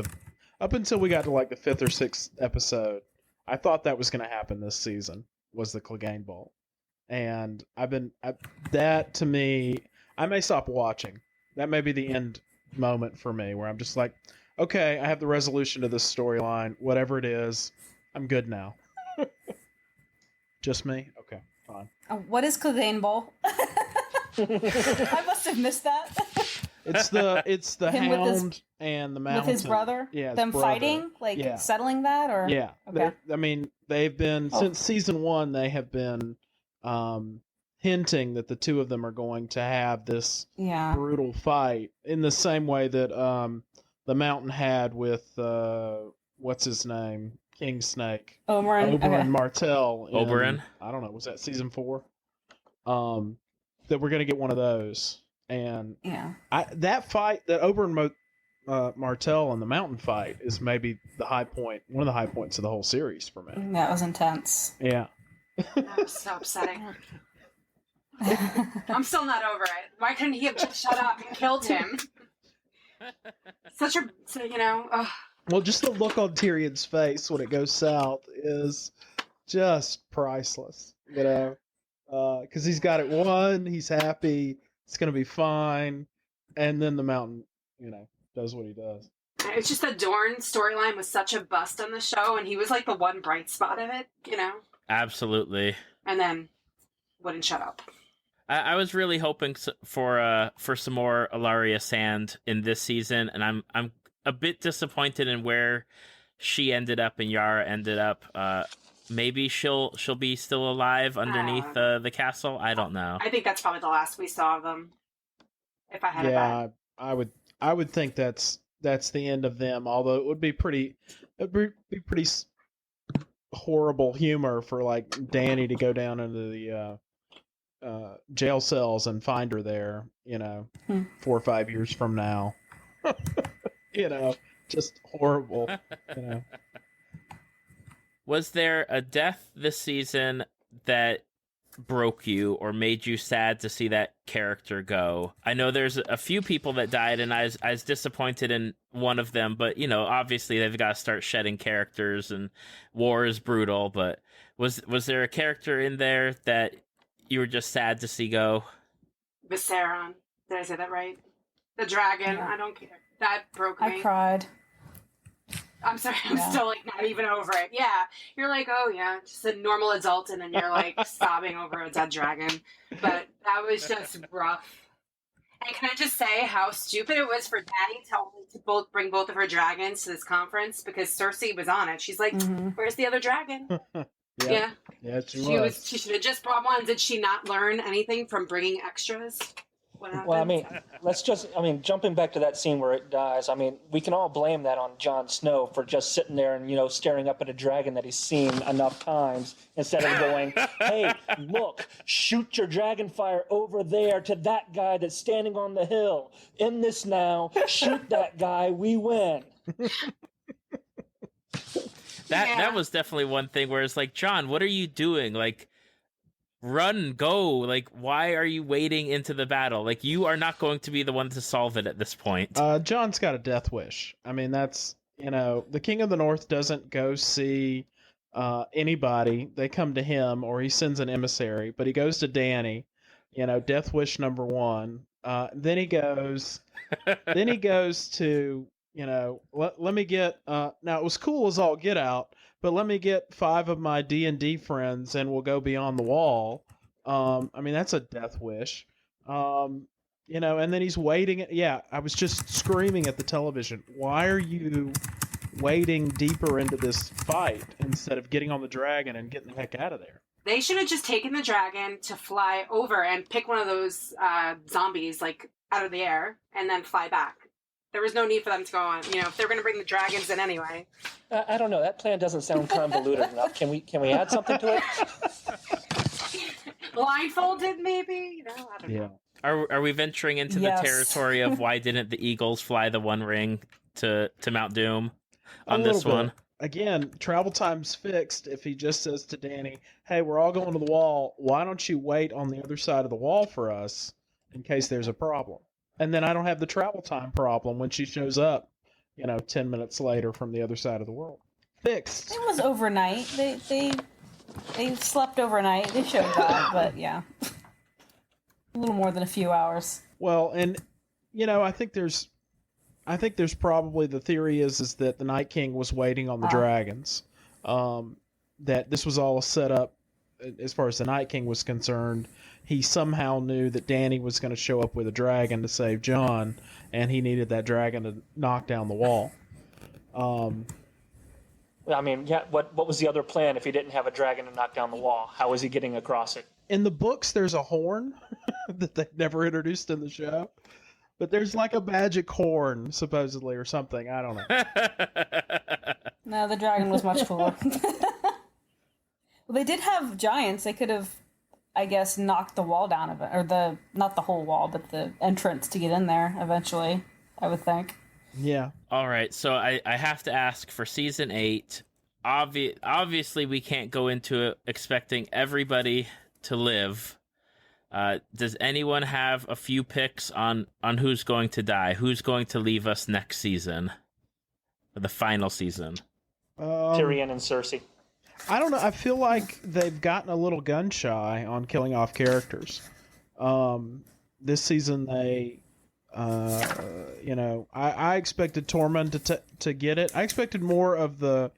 S6: up until we got to like the 5th or 6th episode, I thought that was going to happen this season, was the Clegane Bowl. And that to me, I may stop watching. That may be the end moment for me where I'm just like, okay, I have the resolution to this storyline. Whatever it is, I'm good now. Just me? Okay, fine.
S7: What is Clegane Bowl? I must have missed that.
S6: It's the Hound and the Mountain.
S7: With his brother?
S6: Yeah,
S7: them
S6: brother.
S7: Fighting? Settling that? Or
S6: yeah.
S7: Okay.
S6: They've been, since season 1, they have been hinting that the two of them are going to have this brutal fight in the same way that the Mountain had with what's his name, King Snake, Oberyn Martell.
S2: Oberyn.
S6: I don't know. Was that season 4? That we're gonna get one of those, and that fight, that Oberyn Martell and the Mountain fight, is maybe the high point, one of the high points of the whole series for me.
S7: That was intense.
S6: Yeah.
S9: That was so upsetting. I'm still not over it. Why couldn't he have just shut up and killed him?
S6: Well, just the look on Tyrion's face when it goes south is just priceless, because he's got it won, he's happy, it's going to be fine, and then the mountain, does what he does.
S9: It's just the Dorne storyline was such a bust on the show, and he was like the one bright spot of it,
S2: Absolutely.
S9: And then wouldn't shut up.
S2: I was really hoping for some more Ilaria Sand in this season, and I'm a bit disappointed in where she ended up and Yara ended up. Maybe she'll be still alive underneath the castle. I don't know.
S9: I think that's probably the last we saw of them. If I had a bet.
S6: I would think that's the end of them. Although it would be pretty horrible humor for like Dany to go down into the jail cells and find her there. 4 or 5 years from now. Just horrible.
S2: Was there a death this season that broke you or made you sad to see that character go? I know there's a few people that died, and I was disappointed in one of them, but obviously they've got to start shedding characters, and war is brutal. But was there a character in there that you were just sad to see go?
S9: Viserion. Did I say that right? The dragon. Yeah. I don't care. That broke me.
S7: I cried.
S9: I'm sorry, I'm still like not even over it. Yeah. You're like, oh yeah, just a normal adult, and then you're like sobbing over a dead dragon. But that was just rough. And can I just say how stupid it was for Dany to bring both of her dragons to this conference, because Cersei was on it. She's like, where's the other dragon? Yeah. Yeah, she was. She should have just brought one. Did she not learn anything from bringing extras?
S8: Well, jumping back to that scene where it dies, we can all blame that on Jon Snow for just sitting there and, staring up at a dragon that he's seen enough times, instead of going, hey, look, shoot your dragon fire over there to that guy that's standing on the hill. In this now, shoot that guy, we win.
S2: That was definitely one thing where it's like, Jon, what are you doing? Like, run, go. Like, why are you wading into the battle? Like, you are not going to be the one to solve it at this point.
S6: Jon's got a death wish. That's, the King of the North doesn't go see anybody. They come to him, or he sends an emissary, but he goes to Dany, death wish number 1. Then he goes to, let me get, now it was cool as all get out, but let me get 5 of my D&D friends and we'll go beyond the wall. That's a death wish. And then he's waiting. I was just screaming at the television. Why are you wading deeper into this fight instead of getting on the dragon and getting the heck out of there?
S9: They should have just taken the dragon to fly over and pick one of those zombies like out of the air and then fly back. There was no need for them to go on. If they're going to bring the dragons in anyway.
S8: I don't know. That plan doesn't sound convoluted enough. Can we add something to it?
S9: Blindfolded, maybe. I don't know.
S2: Are we venturing into the territory of why didn't the Eagles fly the One Ring to Mount Doom on this one?
S6: Again, travel time's fixed. If he just says to Dany, "Hey, we're all going to the wall. Why don't you wait on the other side of the wall for us in case there's a problem?" And then I don't have the travel time problem when she shows up, 10 minutes later from the other side of the world. Fixed.
S7: It was overnight. They slept overnight. They showed that, but yeah. A little more than a few hours.
S6: Well, and I think there's probably the theory is that the Night King was waiting on the dragons. That this was all set up as far as the Night King was concerned. He somehow knew that Dany was going to show up with a dragon to save Jon, and he needed that dragon to knock down the wall.
S8: What was the other plan if he didn't have a dragon to knock down the wall? How was he getting across it?
S6: In the books, there's a horn that they've never introduced in the show. But there's like a magic horn, supposedly, or something. I don't know.
S7: No, the dragon was much cooler. Well, they did have giants. They could have, I guess, knocked the wall down of it, or not the whole wall, but the entrance to get in there eventually, I would think.
S6: Yeah.
S2: All right, so I have to ask for season 8. Obviously, we can't go into it expecting everybody to live, Does anyone have a few picks on who's going to die? Who's going to leave us next season? For the final season?
S8: Tyrion and Cersei.
S6: I don't know. I feel like they've gotten a little gun shy on killing off characters. This season, they, I expected Tormund to get it. I expected more of a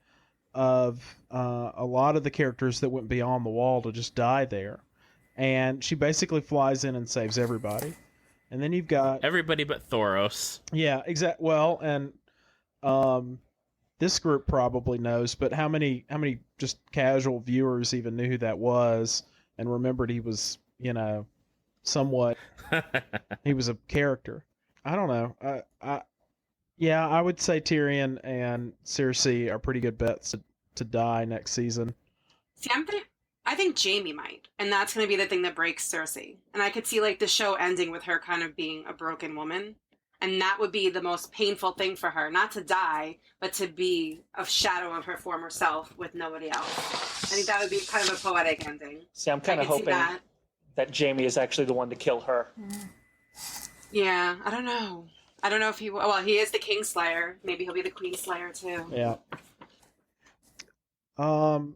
S6: lot of the characters that went beyond the wall to just die there, and she basically flies in and saves everybody. And then you've got
S2: everybody but Thoros.
S6: Yeah, exactly. Well, and this group probably knows, but how many just casual viewers even knew who that was and remembered he was, somewhat he was a character. I don't know. I would say Tyrion and Cersei are pretty good bets to die next season.
S9: See, I think Jaime might, and that's going to be the thing that breaks Cersei. And I could see the show ending with her kind of being a broken woman. And that would be the most painful thing for her, not to die, but to be a shadow of her former self with nobody else. I think that would be kind of a poetic ending.
S8: See, I'm kind of hoping that Jaime is actually the one to kill her.
S9: Yeah, I don't know. I don't know if he is the Kingslayer. Maybe he'll be the Queenslayer too.
S6: Yeah.
S9: No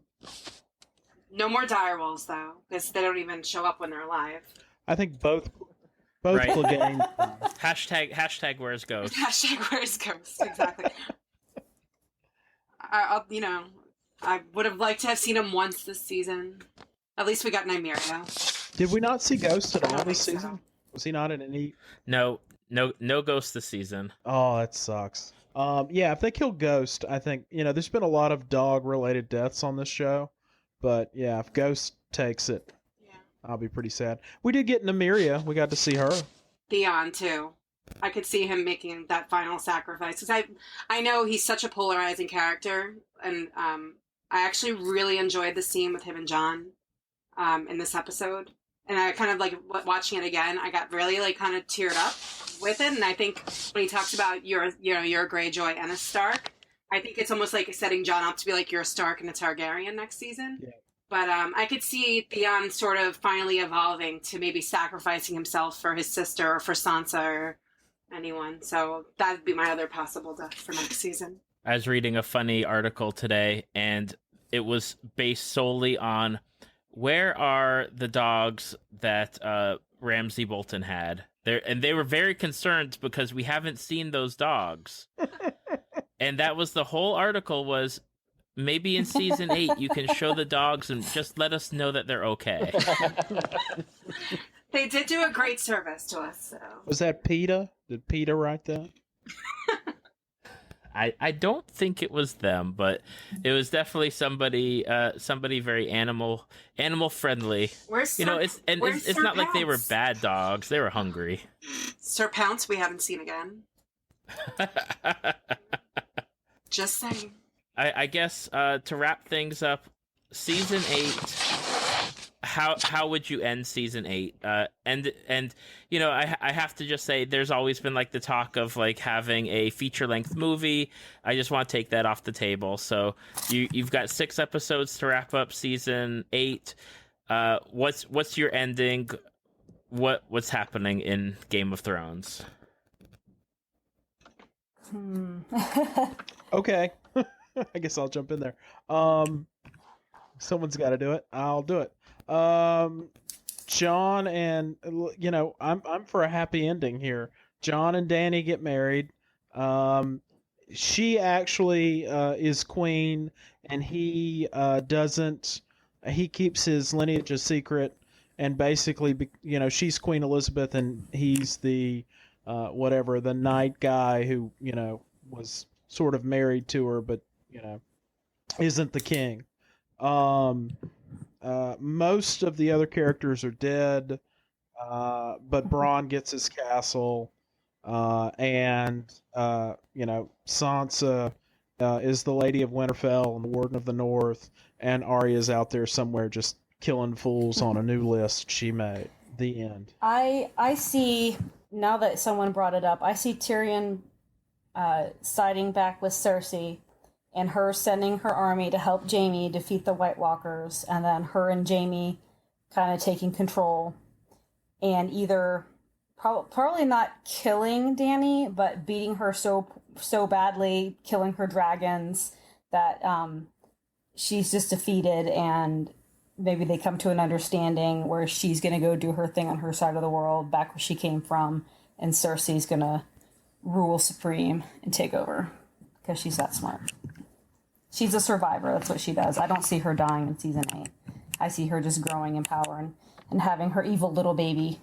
S9: more direwolves though, because they don't even show up when they're alive.
S6: I think both
S2: right.
S6: Clegane.
S2: Hashtag where's Ghost.
S9: Hashtag where's Ghost, exactly. I would have liked to have seen him once this season. At least we got Nymeria.
S6: Did we not see Ghost at all this season? Was he not in any?
S2: No Ghost this season.
S6: Oh, that sucks. Yeah, if they kill Ghost, I think, there's been a lot of dog-related deaths on this show. But, yeah, if Ghost takes it, I'll be pretty sad. We did get Nymeria. We got to see her.
S9: Theon, too. I could see him making that final sacrifice. Because I know he's such a polarizing character. And I actually really enjoyed the scene with him and Jon in this episode. And I kind of watching it again, I got really kind of teared up with it. And I think when he talks about you're a Greyjoy and a Stark, I think it's almost like setting Jon up to be like you're a Stark and a Targaryen next season. Yeah. But I could see Theon sort of finally evolving to maybe sacrificing himself for his sister or for Sansa or anyone. So that would be my other possible death for next season.
S2: I was reading a funny article today, and it was based solely on where are the dogs that Ramsay Bolton had. They were very concerned because we haven't seen those dogs. And that was the whole article was, maybe in season 8 you can show the dogs and just let us know that they're okay.
S9: They did do a great service to us. So.
S6: Was that PETA? Did PETA write that?
S2: I don't think it was them, but it was definitely somebody very animal friendly.
S9: Where's Sir,
S2: it's not like they were bad dogs; they were hungry.
S9: Sir Pounce, we haven't seen again. Just saying.
S2: I guess to wrap things up, season 8. How would you end season 8? And I have to just say, there's always been the talk of having a feature length movie. I just want to take that off the table. So you've got 6 episodes to wrap up season 8. What's your ending? What's happening in Game of Thrones?
S6: Okay. I guess I'll jump in there. Someone's got to do it. I'll do it. Jon and I'm for a happy ending here. Jon and Dany get married. She actually is queen, and he doesn't. He keeps his lineage a secret, and basically, she's Queen Elizabeth, and he's the the knight guy who was sort of married to her, but isn't the king. Most of the other characters are dead, but Bronn gets his castle, and Sansa is the Lady of Winterfell and the Warden of the North, and Arya's out there somewhere just killing fools on a new list she made. The end.
S7: I see, now that someone brought it up, I see Tyrion siding back with Cersei, and her sending her army to help Jaime defeat the White Walkers, and then her and Jaime kind of taking control. and either probably not killing Dany, but beating her so badly, killing her dragons that she's just defeated, and maybe they come to an understanding where she's going to go do her thing on her side of the world, back where she came from, and Cersei's going to rule supreme and take over because she's that smart. She's a survivor. That's what she does. I don't see her dying in season 8. I see her just growing in power and having her evil little baby.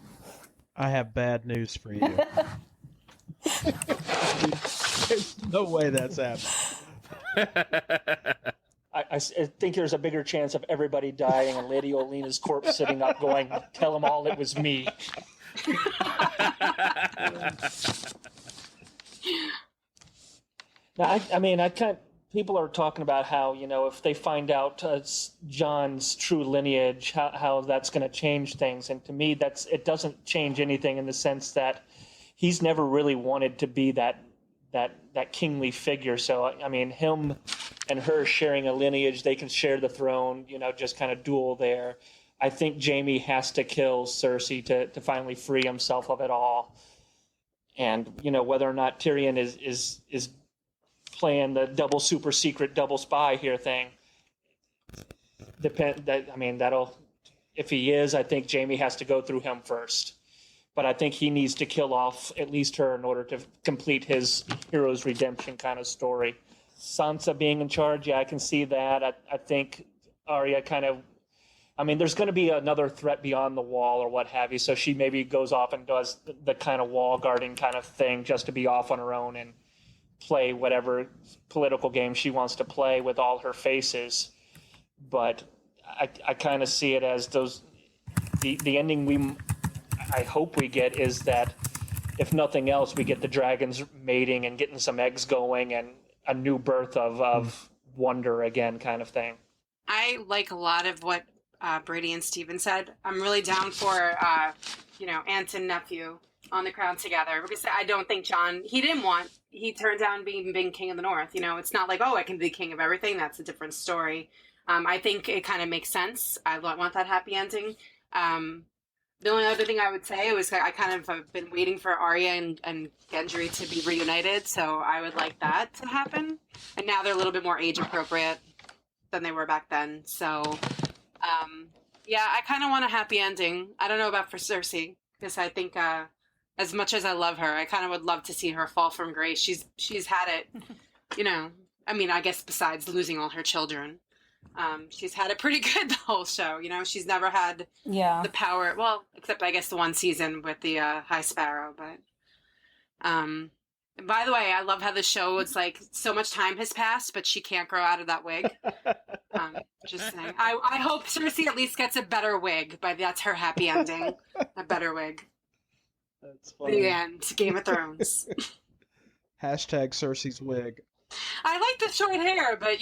S6: I have bad news for you. There's no way that's happening.
S8: I think there's a bigger chance of everybody dying and Lady Olena's corpse sitting up going, "Tell them all it was me." Now, people are talking about how, if they find out John's true lineage, how that's going to change things. And to me, it doesn't change anything in the sense that he's never really wanted to be that kingly figure. So, him and her sharing a lineage, they can share the throne, just kind of duel there. I think Jaime has to kill Cersei to finally free himself of it all. And, whether or not Tyrion is playing the double super secret, double spy here thing. If he is, I think Jaime has to go through him first. But I think he needs to kill off at least her in order to complete his hero's redemption kind of story. Sansa being in charge, yeah, I can see that. I think Arya there's going to be another threat beyond the wall or what have you, so she maybe goes off and does the kind of wall guarding kind of thing just to be off on her own and play whatever political game she wants to play with all her faces. But I kind of see it as the ending I hope we get is that, if nothing else, we get the dragons mating and getting some eggs going and a new birth of wonder again kind of thing.
S9: I like a lot of what Brady and Stephen said. I'm really down for, aunt and nephew on the crown together, because I don't think John, he turned down being king of the North. It's not like, I can be king of everything. That's a different story. I think it kind of makes sense. I want that happy ending. The only other thing I would say was I kind of have been waiting for Arya and Gendry to be reunited, so I would like that to happen. And now they're a little bit more age appropriate than they were back then. So, I kind of want a happy ending. I don't know about for Cersei, because I think as much as I love her, I kind of would love to see her fall from grace. She's had it, I guess besides losing all her children. She's had it pretty good the whole show. She's never had the power. Well, except I guess the one season with the High Sparrow. But by the way, I love how the show was like so much time has passed, but she can't grow out of that wig. Just saying. I hope Cersei at least gets a better wig, but that's her happy ending. A better wig.
S6: That's funny.
S9: The end. Game of Thrones.
S6: Hashtag Cersei's wig.
S9: I like the short hair, but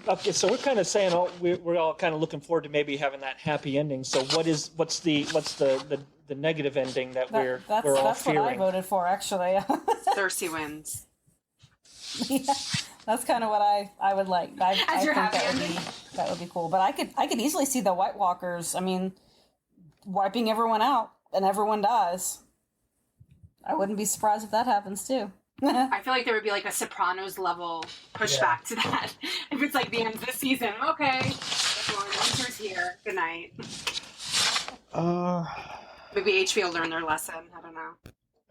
S8: Okay, so we're kind of saying we're all kind of looking forward to maybe having that happy ending. So what's the negative ending that we're all fearing?
S7: That's what I voted for, actually.
S9: Cersei wins.
S7: Yeah, that's kind of what I would like. I
S9: your
S7: think
S9: happy
S7: that would be cool. But I could easily see the White Walkers, wiping everyone out and everyone dies. I wouldn't be surprised if that happens too.
S9: I feel like there would be like a Sopranos level pushback to that. If it's like the end of the season, okay, winter's here. Good night. Maybe HBO learned their lesson.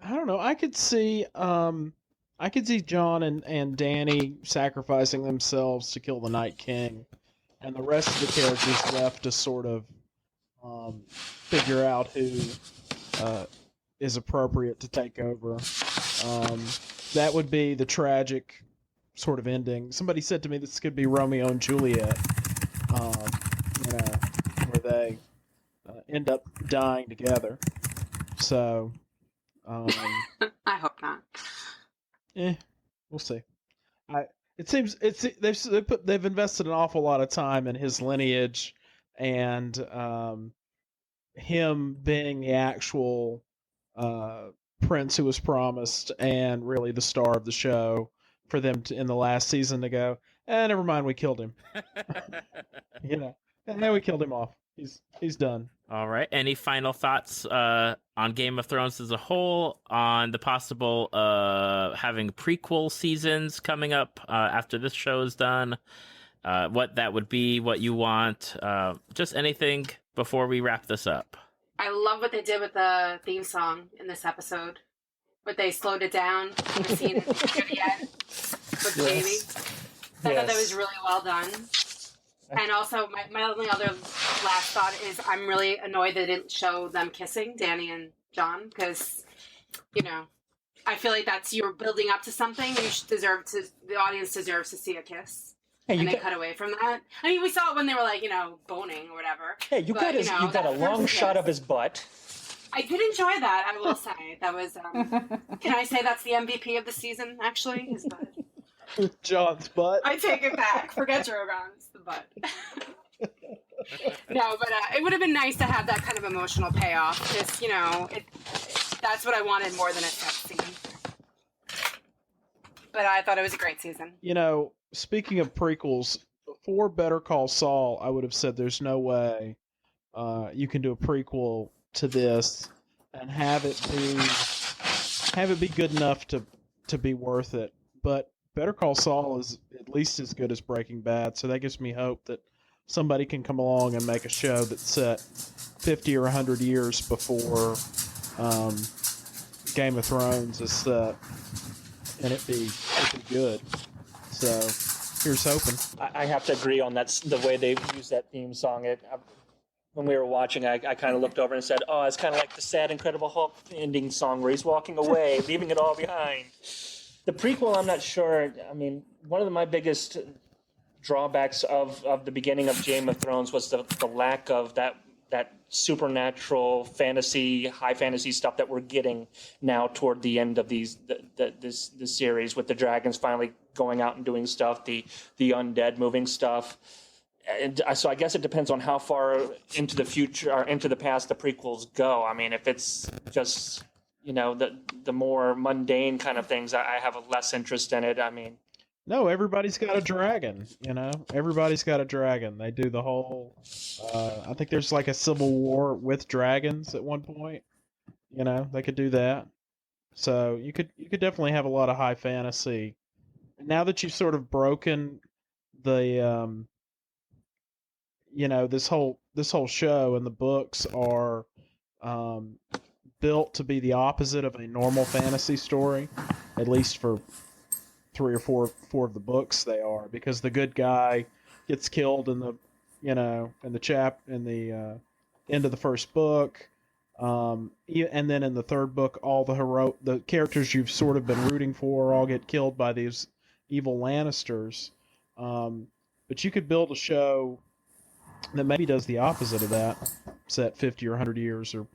S9: I don't know.
S6: I could see John and Dany sacrificing themselves to kill the Night King, and the rest of the characters left to sort of figure out who is appropriate to take over. That would be the tragic sort of ending. Somebody said to me this could be Romeo and Juliet, where they end up dying together. So,
S9: I hope not.
S6: We'll see. It seems they've invested an awful lot of time in his lineage and him being the actual prince who was promised and really the star of the show, for them to, in the last season, to go, never mind, we killed him. And then we killed him off. He's done.
S2: All right. Any final thoughts on Game of Thrones as a whole, on the possible having prequel seasons coming up after this show is done? What that would be, what you want, just anything before we wrap this up.
S9: I love what they did with the theme song in this episode. But they slowed it down in the scene near the end with Jamie. I thought that was really well done. And also, my only other last thought is I'm really annoyed they didn't show them kissing, Dany and Jon, because, I feel like you're building up to something. The audience deserves to see a kiss.
S8: Hey,
S9: and they cut away from that. I mean, we saw it when they were boning or whatever.
S8: Hey, you got a long shot of his butt.
S9: I did enjoy that, I will say. That was, can I say that's the MVP of the season, actually? His butt.
S6: Jon's butt.
S9: I take it back. Forget Drogon, it's the butt. No, but it would have been nice to have that kind of emotional payoff, because, that's what I wanted more than a sex scene. But I thought it was a great season.
S6: Speaking of prequels, before Better Call Saul, I would have said there's no way you can do a prequel to this and have it be good enough to be worth it. But Better Call Saul is at least as good as Breaking Bad, so that gives me hope that somebody can come along and make a show that's set 50 or 100 years before Game of Thrones is set, and it'd be good. So here's hoping.
S8: I have to agree on that. The way they use that theme song. When we were watching, I kind of looked over and said, "Oh, it's kind of like the sad Incredible Hulk ending song where he's walking away, leaving it all behind." The prequel, I'm not sure. I mean, one of my biggest drawbacks of the beginning of Game of Thrones was the lack of that supernatural fantasy, high fantasy stuff that we're getting now toward the end of this series, with the dragons finally going out and doing stuff, the undead moving stuff. And so I guess it depends on how far into the future or into the past the prequels go. I mean, if it's just, the more mundane kind of things, I have a less interest in it. I mean,
S6: no, everybody's got a dragon, Everybody's got a dragon. They do the whole... I think there's like a civil war with dragons at one point. They could do that. So you could definitely have a lot of high fantasy. Now that you've sort of broken the... this whole show and the books are built to be the opposite of a normal fantasy story, at least for 3 or 4 of the books they are, because the good guy gets killed in the end of the first book, and then in the third book all the characters you've sort of been rooting for all get killed by these evil Lannisters, but you could build a show that maybe does the opposite of that, set 50 or 100 years or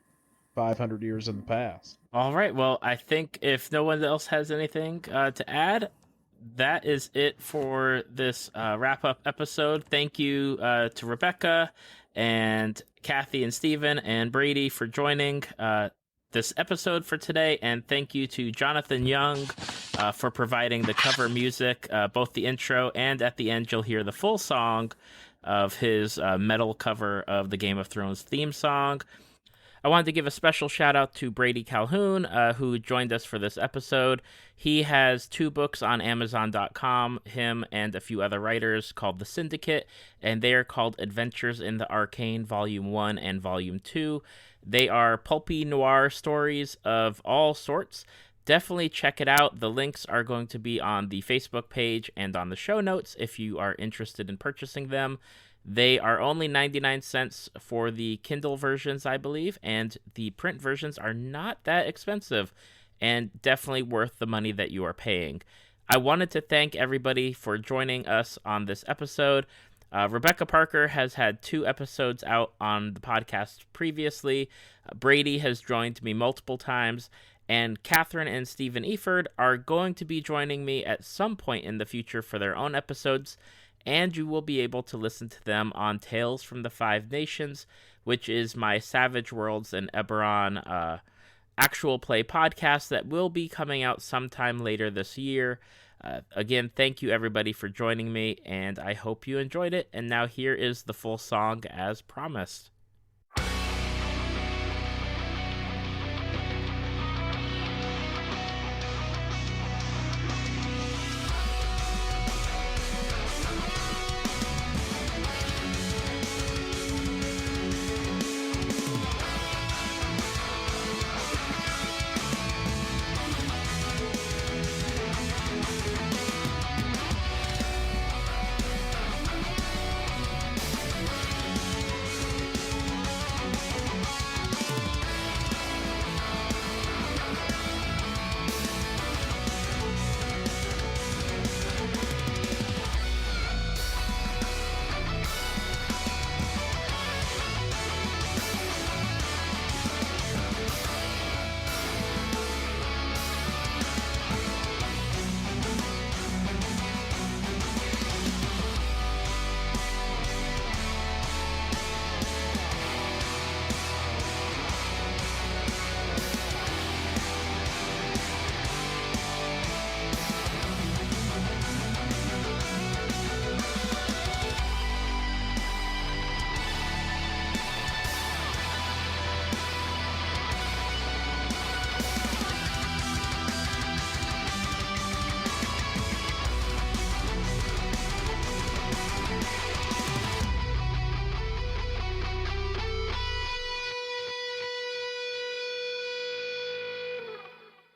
S6: 500 years in the past.
S2: All right, well, I think if no one else has anything to add, that is it for this wrap-up episode. Thank you to Rebecca and Kathy and Stephen and Brady for joining this episode for today, and thank you to Jonathan Young for providing the cover music, both the intro and at the end you'll hear the full song of his metal cover of the Game of Thrones theme song. I wanted to give a special shout out to Brady Calhoun, who joined us for this episode. He has 2 books on Amazon.com, him and a few other writers, called The Syndicate, and they are called Adventures in the Arcane, Volume 1 and Volume 2. They are pulpy noir stories of all sorts. Definitely check it out. The links are going to be on the Facebook page and on the show notes if you are interested in purchasing them. They are only 99 cents for the Kindle versions, I believe, and the print versions are not that expensive and definitely worth the money that you are paying. I wanted to thank everybody for joining us on this episode. Rebecca Parker has had 2 episodes out on the podcast previously. Brady has joined me multiple times, and Katherine and Stephen Efird are going to be joining me at some point in the future for their own episodes, and you will be able to listen to them on Tales from the Five Nations, which is my Savage Worlds and Eberron actual play podcast that will be coming out sometime later this year. Again, thank you everybody for joining me, and I hope you enjoyed it. And now here is the full song as promised.